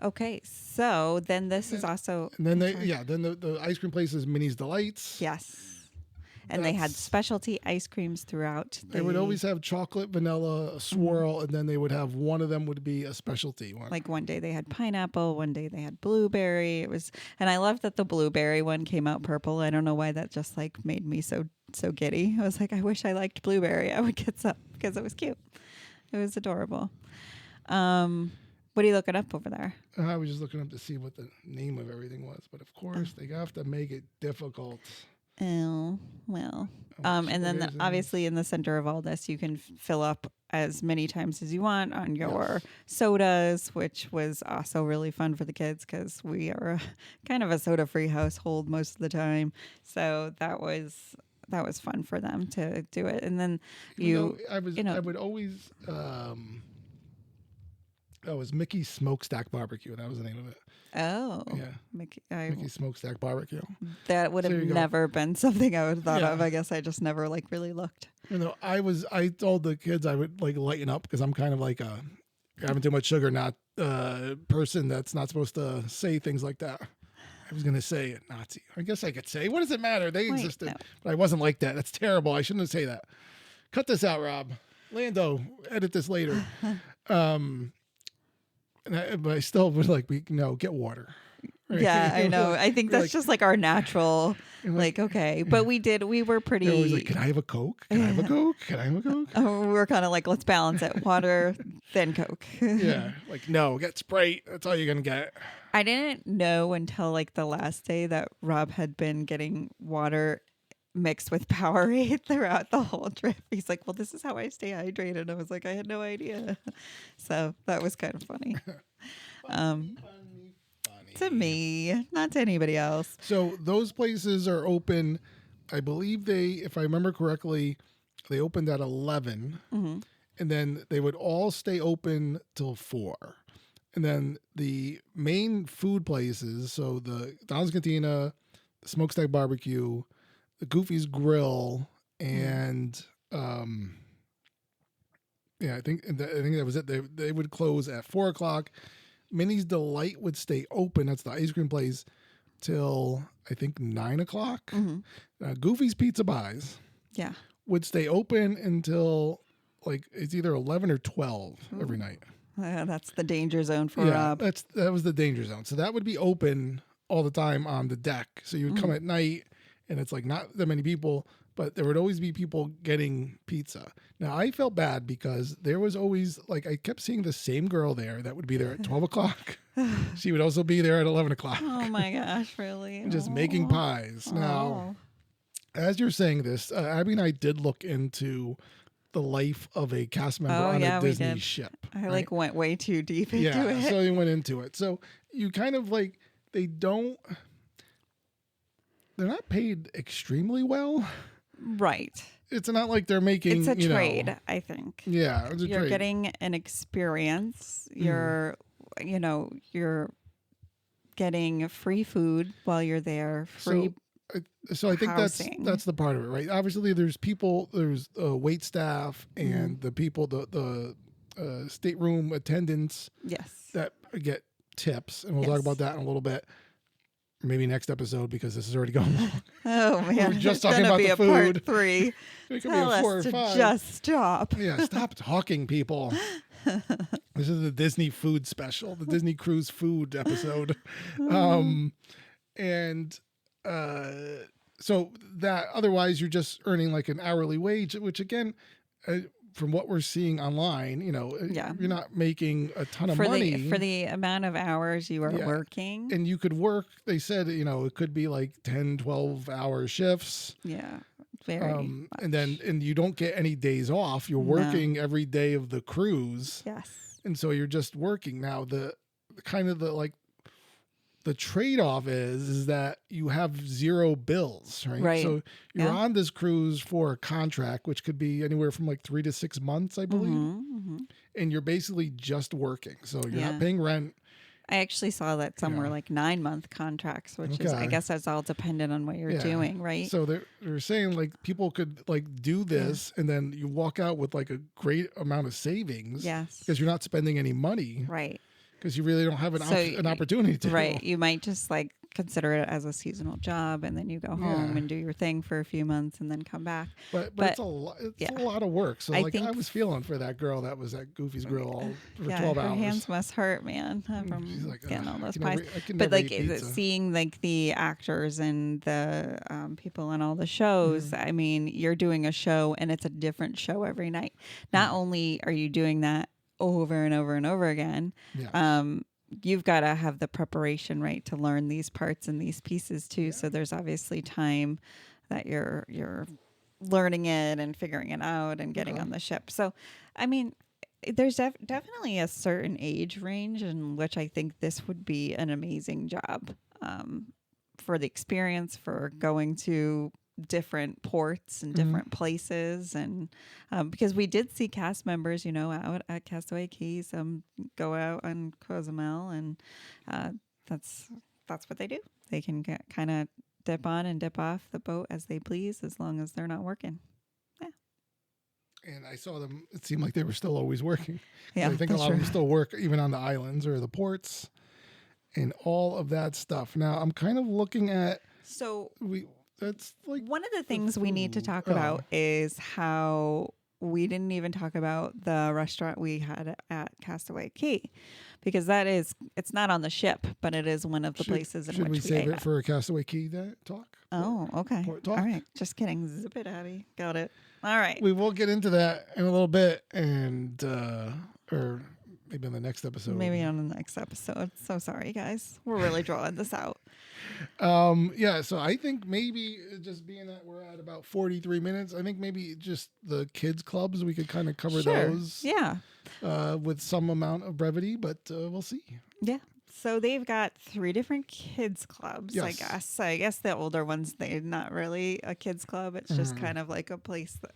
Okay, so then this is also... And then the ice cream place is Minnie's Delights. Yes. And they had specialty ice creams throughout. They would always have chocolate, vanilla, a swirl, and then they would have one of them would be a specialty one. Like one day they had pineapple, one day they had blueberry. And I love that the blueberry one came out purple. I don't know why that just like made me so giddy. I was like, I wish I liked blueberry. I would get some because it was cute. It was adorable. What are you looking up over there? I was just looking up to see what the name of everything was, but of course they have to make it difficult. Oh, well. And then obviously in the center of all this, you can fill up as many times as you want on your sodas, which was also really fun for the kids because we are kind of a soda-free household most of the time. So that was fun for them to do it. And then I would always... it was Mickey's Smokestack Barbecue. That was the name of it. Oh. Yeah. Mickey's Smokestack Barbecue. That would have never been something I would have thought of. I guess I just never like really looked. I told the kids I would like lighten up because I'm kind of like having too much sugar, not person that's not supposed to say things like that. I was going to say Nazi. I guess I could say, what does it matter? They existed. No. But I wasn't like that. That's terrible. I shouldn't say that. Cut this out, Rob. Lando, edit this later. But I still would get water. Right? Yeah, I know. I think We're that's just like our natural, you're like, okay. But we were they're always like, pretty, can I have a Coke? Can I have a Coke? Can I have a Coke? we were kind of like, let's balance it. Water, then Coke. Yeah, like no, get Sprite. That's all you're gonna get. I didn't know until like the last day that Rob had been getting water mixed with Powerade throughout the whole trip. He's like, well, this is how I stay hydrated. I was like, I had no idea. So that was kind of funny. Funny. To me, not to anybody else. So those places are open. I believe if I remember correctly, they opened at 11, Hmm. and then they would all stay open till 4. And then the main food places, so the Don's Cantina, the Smokestack Barbecue, the Goofy's Grill, and yeah, I think that was it. They would close at 4 o'clock. Minnie's Delight would stay open. That's the ice cream place till I think 9 o'clock. Hmm. Goofy's Pizza Buys Yeah. would stay open until like it's either 11 or 12 every night. That's the danger zone for Yeah, Rob. that was the danger zone. So that would be open all the time on the deck. So you would come at night, and it's like not that many people, but there would always be people getting pizza. Now I felt bad because there was always like I kept seeing the same girl there that would be there at 12 o'clock. She would also be there at 11 o'clock. Oh my gosh, really? Just making pies. Now, as you're saying this, Abby and I did look into the life of a cast member on a we Disney did. ship. I like went way too deep into it. So you went into it. So you kind of like they're not paid extremely well. Right. It's not like they're making It's a trade, I think. Yeah, it's a You're trade. getting an experience. You're getting free food while you're there, free So I think housing. that's the part of it, right? Obviously, there's wait staff and the people, the stateroom attendants yes. that get tips, and we'll talk Yes. about that in a little bit. Maybe next episode because this is already going long. Oh man, We're just it's talking gonna about be the a food. part 3. It could Tell be a 4 or us to 5. just stop. Yeah, stop talking, people. This is the Disney food special, the Disney cruise food episode. So that otherwise you're just earning like an hourly wage, which again, from what we're seeing online, you're not making a ton of money for the amount of hours you are Yeah. working. And you could work, they said, it could be like 10, 12-hour shifts. Yeah, very much. And you don't get any days off. You're working every day of the cruise. Yes. And so you're just working. Now the trade-off is that you have zero bills, right? Right. So you're on this cruise for a contract, which could be anywhere from like 3 to 6 months, I believe. And you're basically just working. So you're not paying rent. I actually saw that somewhere like 9-month contracts, which is, I guess that's all dependent on what you're doing, right? So they're saying like people could like do this and then you walk out with like a great amount of savings. Yes. Because you're not spending any money. Right. Because you really don't have an opportunity to. Right. You might just like consider it as a seasonal job and then you go home and do your thing for a few months and then come back. But it's a lot. It's a lot of work. So I was feeling for that girl that was at Goofy's Grill for 12 her hours. hands must hurt, man, from She's like, getting all those I pies. can But never like eat pizza. seeing like the actors and the people on all the shows, I mean, you're doing a show and it's a different show every night. Not only are you doing that over and over and over again, you've got to have the preparation, right, to learn these parts and these pieces too. So there's obviously time that you're learning it and figuring it out and getting on the ship. So, I mean, there's definitely a certain age range in which I think this would be an amazing job for the experience, for going to different ports and different places, and because we did see cast members out at Castaway Cay, some go out on Cozumel, and that's what they do. They can kind of dip on and dip off the boat as they please, as long as they're not working. And I saw them, it seemed like they were still always working. Yeah, I think a lot of them still work even on the islands or the ports and all of that stuff. Now I'm kind of looking at so that's like one of the things we need to talk about is how we didn't even talk about the restaurant we had at Castaway Cay, because it's not on the ship, but it is one of the places in Should we which we save ate it at. for a Castaway Cay talk? Oh, okay. Port talk? All right. Just kidding. Zip it, Abby. Got it. All right. We will get into that in a little bit, and or maybe on the next episode. Maybe on the next episode. So sorry, guys. We're really drawing this out. Yeah, so I think maybe just being that we're at about 43 minutes, I think maybe just the kids clubs, we could kind of cover those. Yeah. With some amount of brevity, but we'll see. Yeah. So they've got 3 different kids clubs, I Yes. guess. I guess the older ones, they're not really a kids club. It's just kind of like a place that,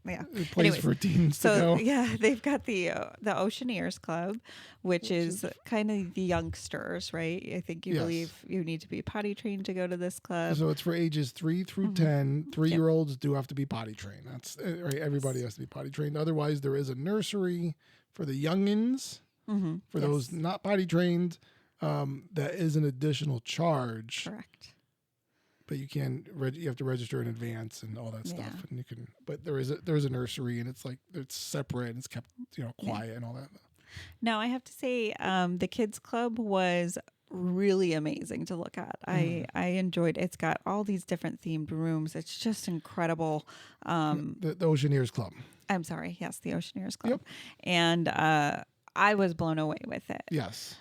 yeah. A place for teens to So go. yeah, they've got the OceanEars Club, which is kind of the youngsters, right? I think you Yes. believe you need to be potty trained to go to this club. So it's for ages 3 through 10. 3-year-olds do have to be potty trained. That's right. Everybody has to be potty trained. Otherwise, there is a nursery for the youngins. For those not potty trained, that is an additional charge. Correct. But you can you have to register in advance and all that stuff, Yeah. and you can. But there's a nursery, and it's like it's separate and it's kept quiet and all that. No, I have to say, the kids club was really amazing to look at. I enjoyed. It's got all these different themed rooms. It's just incredible. The Oceaneers Club. I'm sorry. Yes, the Oceaneers Club, Yep. and I was blown away with it. Yes.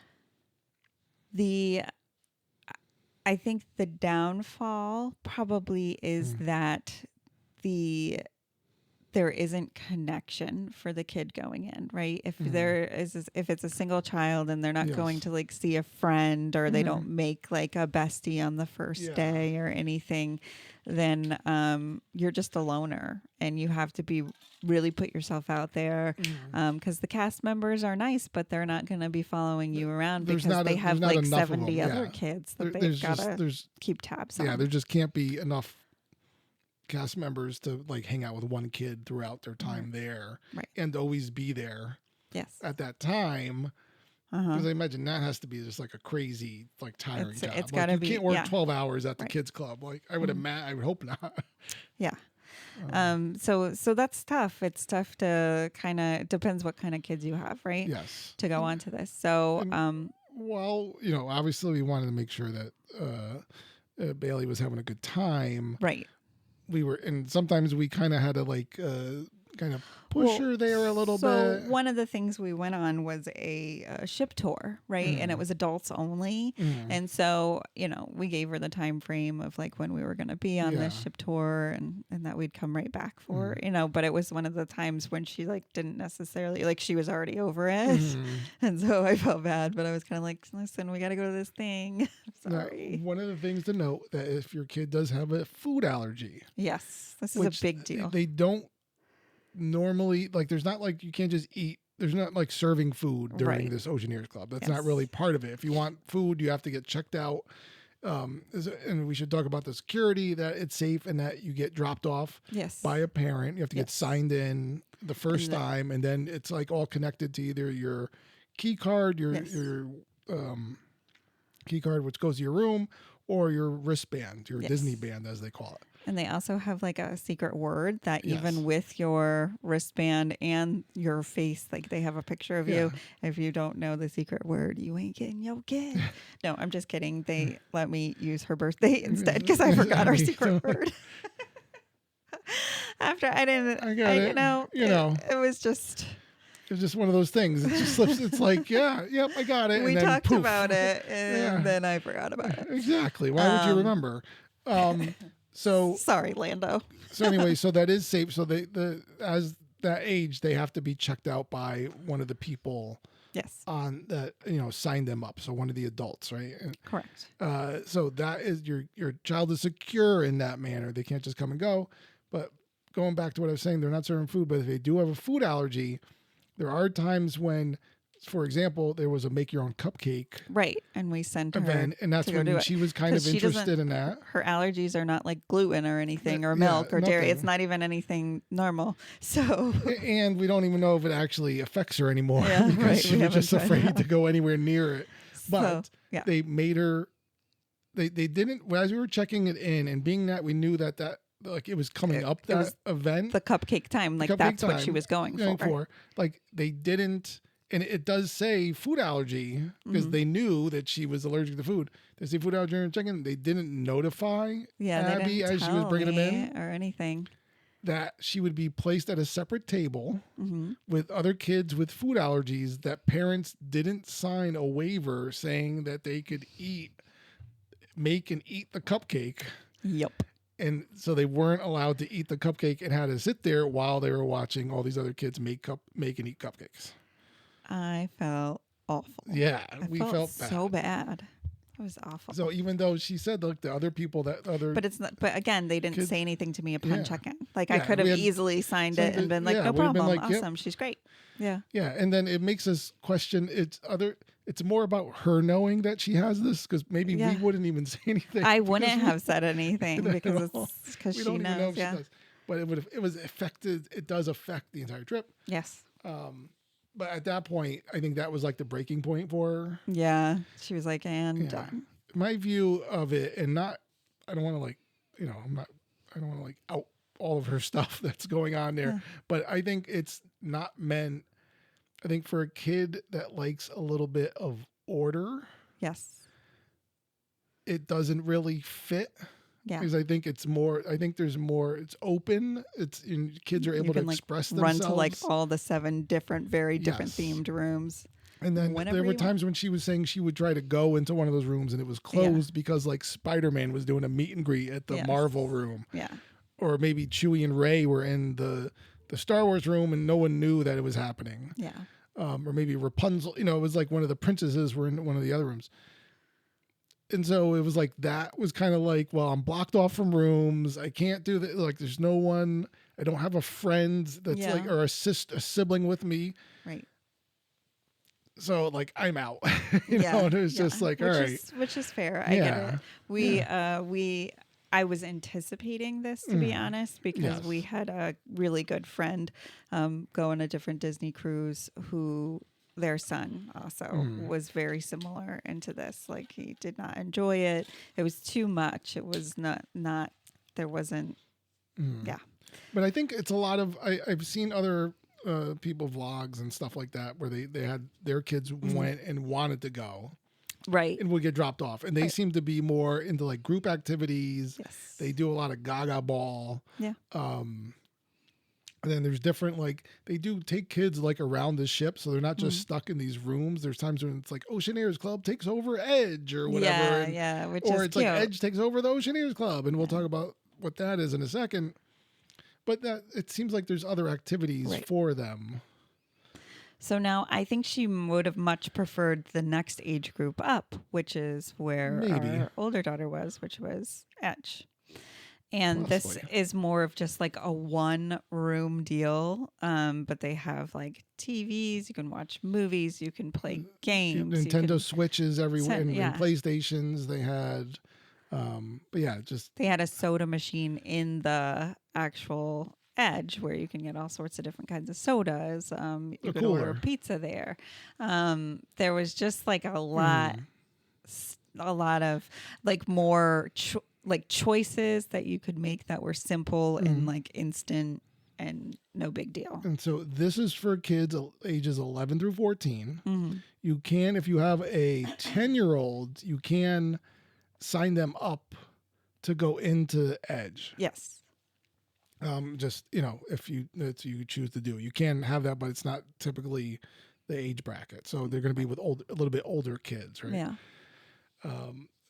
I think the downfall probably is that there isn't connection for the kid going in, right? If if it's a single child and they're not going to like see a friend, or they don't make like a bestie on the first day or anything, then you're just a loner, and you have to really put yourself out there, because the cast members are nice, but they're not going to be following you around because they have like 70 other kids that they've got to keep tabs on. Yeah, there just can't be enough cast members to like hang out with one kid throughout their time there, and always be there. Yes. At that time. Because I imagine that has to be just like a crazy, like tiring job. It's got to be. You can't work 12 hours at the kids club. Like I would I would hope not. Yeah. So that's tough. It's tough to depends what kind of kids you have, right? Yes. To go on to this. So, well, obviously we wanted to make sure that Bailey was having a good time. Right. And sometimes we kind of had to like kind of push her there a little bit. So one of the things we went on was a ship tour, right? And it was adults only. And so, we gave her the time frame of like when we were going to be on this ship tour, and that we'd come right back for, but it was one of the times when she like didn't necessarily, like she was already over it. And so I felt bad, but I was kind of like, listen, we got to go to this thing. Sorry. Now, one of the things to note that if your kid does have a food allergy. Yes. This is a big deal. They don't normally, like, there's not like you can't just eat. There's not like serving food during this Oceaneers Club. That's not really part of it. If you want food, you have to get checked out. And we should talk about the security, that it's safe and that you get dropped off by a parent. You have to get signed in the first time, and then it's like all connected to either your key card, your key card, which goes to your room, or your wristband, your Disney band, as they call it. And they also have like a secret word that even with your wristband and your face, like they have a picture of you. If you don't know the secret word, you ain't getting your kid. No, I'm just kidding. They let me use her birthday instead because I forgot our secret word. After I didn't, it was just. It's just one of those things. It just slips. It's like, I got it. We and then talked poof. about it, and then I forgot about it. Exactly. Why would you remember? So sorry, Lando. So anyway, so that is safe. So as that age, they have to be checked out by one of the people. Yes. On that, sign them up. So one of the adults, right? Correct. So that is your child is secure in that manner. They can't just come and go. But going back to what I was saying, they're not serving food. But if they do have a food allergy, there are times when, for example, there was a make your own cupcake and we sent her event, and that's when she was kind of interested in that. Her allergies are not like gluten or anything, or milk or dairy. It's not even anything normal. So, and we don't even know if it actually affects her anymore because she was just afraid to go anywhere near it. But they made her. They didn't, as we were checking it in, and being that we knew that like it was coming up it was that event. the cupcake time. Like Cupcake that's what she time, was going for. Like they didn't, and it does say food allergy because they knew that she was allergic to food. They say food allergy and chicken. They didn't notify Yeah, they Abby didn't as she was tell bringing them me in or anything. that she would be placed at a separate table Mm-hmm. with other kids with food allergies. That parents didn't sign a waiver saying that they could make and eat the cupcake. Yep. And so they weren't allowed to eat the cupcake and had to sit there while they were watching all these other kids make and eat cupcakes. I felt awful. Yeah, I felt so bad. It was awful. So even though she said like the other people But it's not. But again, they didn't kids, say anything to me upon yeah. check-in. Like Yeah, I could have we had easily signed it and been like, yeah, no we'd have been problem, like, yep. awesome, she's great. Yeah. Yeah, and then it makes us question it's more about her knowing that she has this because maybe we wouldn't even say anything. I wouldn't have said anything because we she don't even know knows. if she does. But it does affect the entire trip. Yes. But at that point, I think that was like the breaking point for her. Yeah. She was like, and done. My view of it, and I don't want to like, I don't want to like out all of her stuff that's going on there, but I think it's not meant, I think for a kid that likes a little bit of order, Yes. it doesn't really fit. Yeah. Because I think it's open. Kids are able to express themselves. Run to like all the 7 different, very different themed rooms. And then there were times when she was saying she would try to go into one of those rooms and it was closed because like Spider-Man was doing a meet and greet at the Marvel room. Yeah. Or maybe Chewie and Rey were in the Star Wars room and no one knew that it was happening. Yeah. Or maybe Rapunzel, it was like one of the princesses were in one of the other rooms. And so it was like, that was kind of like, well, I'm blocked off from rooms. I can't do that. Like, there's no one, I don't have a friend that's like, or a sibling with me. Right. So like, I'm out, and it was just like, all right. Which is fair. I get it. I was anticipating this, to be honest, because we had a really good friend go on a different Disney cruise who their son also was very similar into this. Like he did not enjoy it. It was too much. It was not there wasn't. Yeah. But I think it's a lot of, I've seen other people vlogs and stuff like that where they had their kids went and wanted to go. Right. And would get dropped off. And they seem to be more into like group activities. Yes. They do a lot of gaga ball. Yeah. And then there's different, like, they do take kids like around the ship. So they're not just stuck in these rooms. There's times when it's like OceanEars Club takes over Edge or whatever. Yeah. Or it's cute. like Edge takes over the OceanEars Club. And we'll talk about what that is in a second. But that it seems like there's other activities for them. So now I think she would have much preferred the next age group up, which is where our older daughter was, which was Edge. And this is more of just like a 1-room deal. But they have like TVs, you can watch movies, you can play games. Nintendo Switches everywhere and PlayStations they had. But yeah, they had a soda machine in the actual Edge where you can get all sorts of different kinds of sodas. You could order pizza there. There was just like a lot of like more choices that you could make that were simple and like instant and no big deal. And so this is for kids ages 11 through 14. You can, if you have a 10-year-old, you can sign them up to go into Edge. Yes. Just, if you choose to do, you can have that, but it's not typically the age bracket. So they're going to be with a little bit older kids, right? Yeah.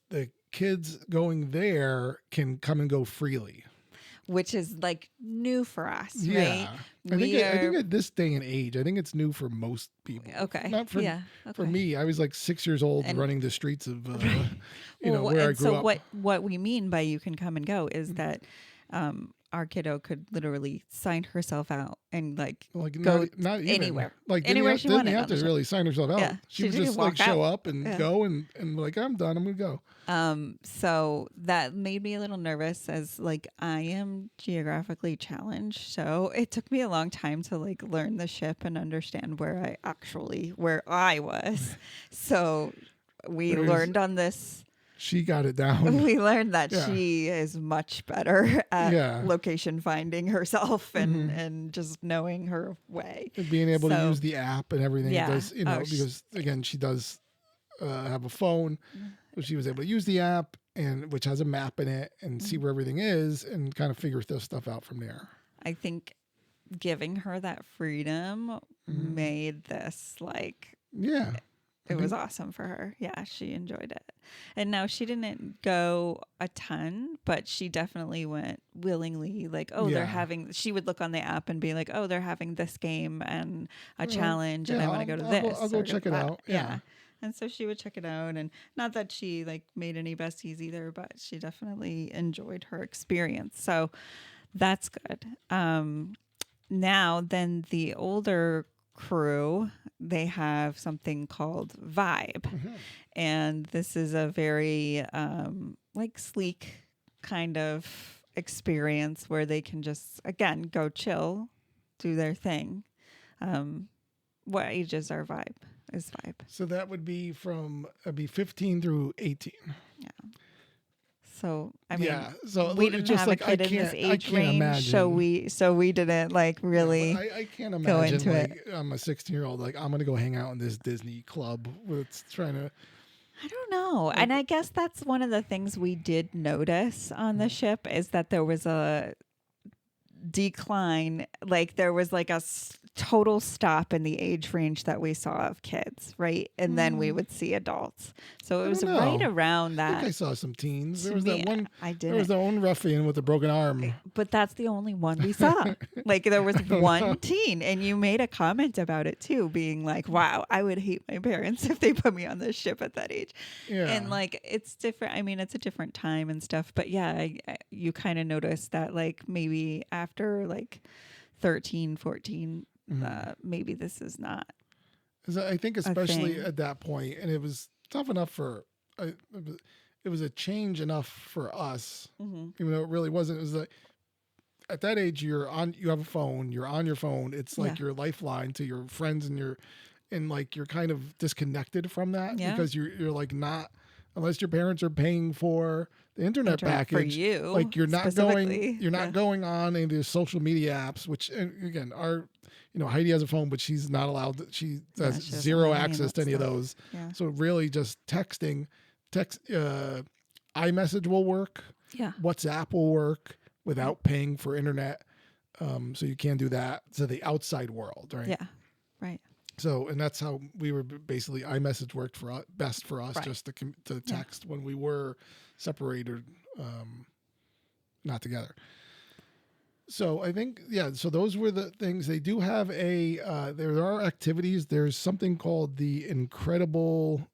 The kids going there can come and go freely, which is like new for us, right? Yeah. I think at this day and age, I think it's new for most people. Okay. Not for, for me. I was like 6 years old and running the streets of, where I grew up. What we mean by you can come and go is that our kiddo could literally sign herself out and go not even, anywhere. Anywhere she wanted. Didn't have to really sign herself out. Yeah. She would just like show up and go and like, I'm done. I'm going to go. So that made me a little nervous as like I am geographically challenged. So it took me a long time to like learn the ship and understand where I was. So we learned on this. she got it down. We learned that Yeah. she is much better at Yeah. location finding herself and, Mhm. and just knowing her way. And being able to So, use the app and everything. It yeah. does, because again, she does have a phone, so she was able to use the app and which has a map in it and see where everything is and kind of figure this stuff out from there. I think giving her that freedom made this like Yeah. it was awesome for her. Yeah, she enjoyed it. And now she didn't go a ton, but she definitely went willingly. Like, oh, they're Yeah. having, she would look on the app and be like, oh, they're having this game and a Well, challenge, and yeah, I want to go to I'll this. I'll go or check it that. out. Yeah. And so she would check it out. And not that she like made any besties either, but she definitely enjoyed her experience. So that's good. Now, then the older crew, they have something called Vibe. And this is a very like sleek kind of experience where they can just, again, go chill, do their thing. What ages are Vibe? Is Vibe? So that would be it'd be 15 through 18. Yeah. So I mean, Yeah. So we it's didn't just have like a kid in this I age can't range, imagine. so we didn't like really. Yeah, but I can't go imagine into like I'm a 16-year-old like I'm gonna go hang out in this Disney club that's trying to. I don't know. And I guess that's one of the things we did notice on the ship is that there was a decline. Like there was like a total stop in the age range that we saw of kids, right? And then we would see adults. So it was don't right know. around I think I that. saw some teens. There To was me, that one. I There was didn't. that one ruffian with a broken arm. But that's the only one we saw. Like there was one teen, and you made a comment about it too, being like, "Wow, I would hate my parents if they put me on this ship at that age." Yeah. And like it's different. I mean, it's a different time and stuff. But yeah, you kind of notice that like maybe after like 13, 14, maybe this is not. 'Cause I think especially thing. at that point, and it was tough enough for. It was a change enough for us, even though it really wasn't. It was like at that age, you have a phone, you're on your phone. It's like Yeah. your lifeline to your friends and like you're kind of disconnected from that Yeah. because you're like not, unless your parents are paying for the internet package for you, like you're not specifically. going on into social media apps, which again are, Heidi has a phone, but she's not allowed to, she has she doesn't zero have any of access that to any of stuff. those. Yeah. So really just iMessage will work. Yeah. WhatsApp will work without paying for internet. So you can do that to the outside world, right? Yeah. Right. So, and that's how we were basically iMessage worked best for us, Right. just to text when we were separated, not together. So I think, so those were the things. They do have there are activities. There's something called the Incredible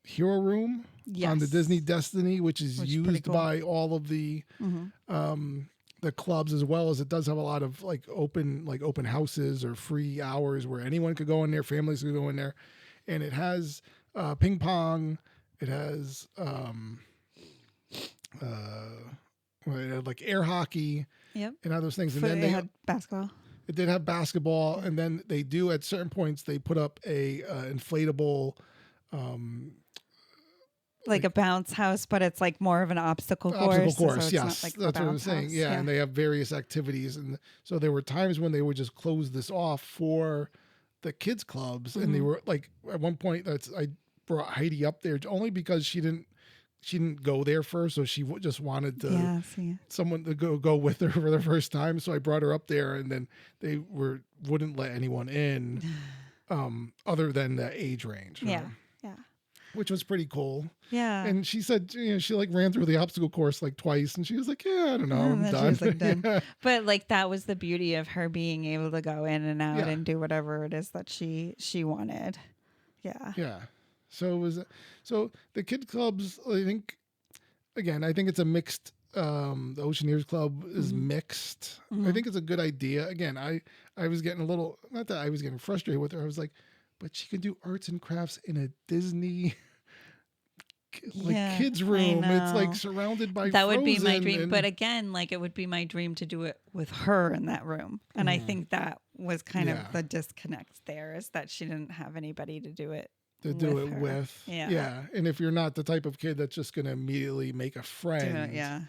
Hero Room on the Yes. Disney Destiny, which is pretty used cool. by all of the clubs, as well as it does have a lot of open houses or free hours where anyone could go in there, families could go in there, and it has ping pong, it has like air hockey, Yep. and other things, and But then they had basketball. it did have basketball, and then they do at certain points they put up a inflatable. Like a bounce house, but it's like more of an obstacle course. Obstacle course, so it's yes, not like a that's what I'm bounce saying. house. Yeah, and they have various activities, and so there were times when they would just close this off for the kids clubs, and they were like at one point I brought Heidi up there only because she didn't go there first, so she just wanted to someone to go with her for the first time. So I brought her up there, and then they wouldn't let anyone in, other than the age range. Yeah, right? yeah, Which was pretty cool. yeah. And she said, she like ran through the obstacle course like twice, and she was like, "Yeah, I don't know, I'm And then done." she was like done. Yeah. But like that was the beauty of her being able to go in and out Yeah. and do whatever it is that she wanted. Yeah. Yeah. So it was the kid clubs, I think it's a mixed the Oceaneers Club is mixed. I think it's a good idea. Again, I was getting a little, not that I was getting frustrated with her. I was like, but she can do arts and crafts in a Disney kids room. It's like surrounded by that would be my Frozen dream. But again, like it would be my dream to do it with her in that room. And I think that was kind of the disconnect there, is that she didn't have anybody to do it to do with it her. with. Yeah. And if you're not the type of kid that's just going to immediately make a Do friend, it, yeah.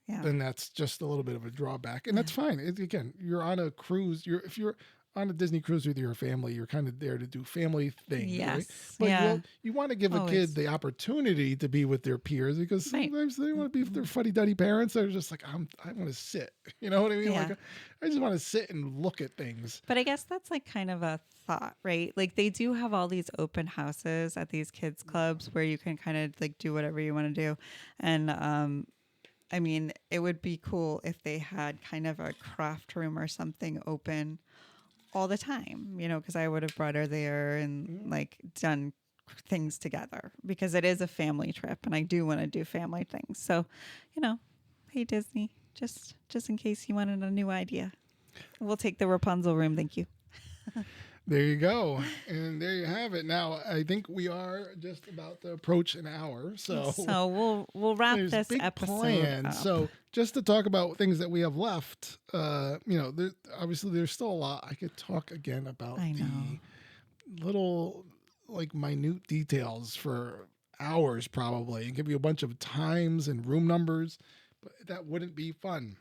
then that's just a little bit of a drawback. And that's fine. Again, you're on a cruise. If you're on a Disney cruise with your family, you're kind of there to do family things, right? Yes. But Yeah. you want to give a Always. kid the opportunity to be with their peers, because Right. sometimes they want to be with their fuddy-duddy parents. They're just like, I want to sit. You know what I mean? Yeah. Like, I just want to sit and look at things. But I guess that's like kind of a thought, right? Like they do have all these open houses at these kids clubs where you can kind of like do whatever you want to do. And I mean, it would be cool if they had kind of a craft room or something open all the time, you know, because I would have brought her there and like done things together, because it is a family trip and I do want to do family things. So, you know, hey Disney, just in case you wanted a new idea, we'll take the Rapunzel room. Thank you. There you go. And there you have it. Now, I think we are just about to approach an hour. So we'll wrap there's this big episode plans. up. So just to talk about things that we have left, obviously there's still a lot. I could talk again about I know. the little like minute details for hours probably, and give you a bunch of times and room numbers, but that wouldn't be fun.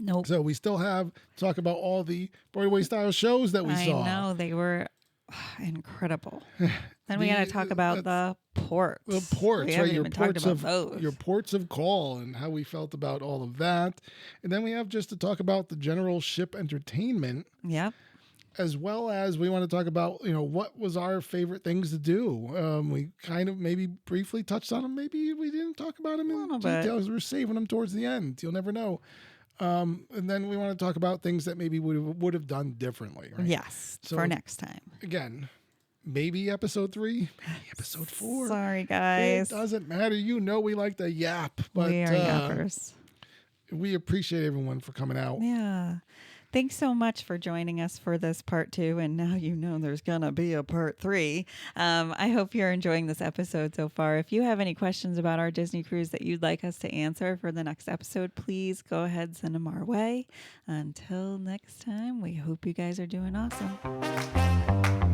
Nope. So we still have to talk about all the Broadway style shows that we saw. I know they were incredible. Then we got to talk about the ports. The ports, we right? haven't even talked about those. Your ports of call and how we felt about all of that. And then we have just to talk about the general ship entertainment. Yep. As well as we want to talk about, what was our favorite things to do. We kind of maybe briefly touched on them. Maybe we didn't talk about them in details. We're saving them towards the end. You'll never know. And then we want to talk about things that maybe we would have done differently. Right? Yes, so, for next time. Again, maybe episode 3, maybe episode 4. Sorry, guys. It doesn't matter. We like to yap. But we are yappers. We appreciate everyone for coming out. Yeah. Thanks so much for joining us for this part 2. And now you know there's going to be a part 3. I hope you're enjoying this episode so far. If you have any questions about our Disney cruise that you'd like us to answer for the next episode, please go ahead, send them our way. Until next time, we hope you guys are doing awesome.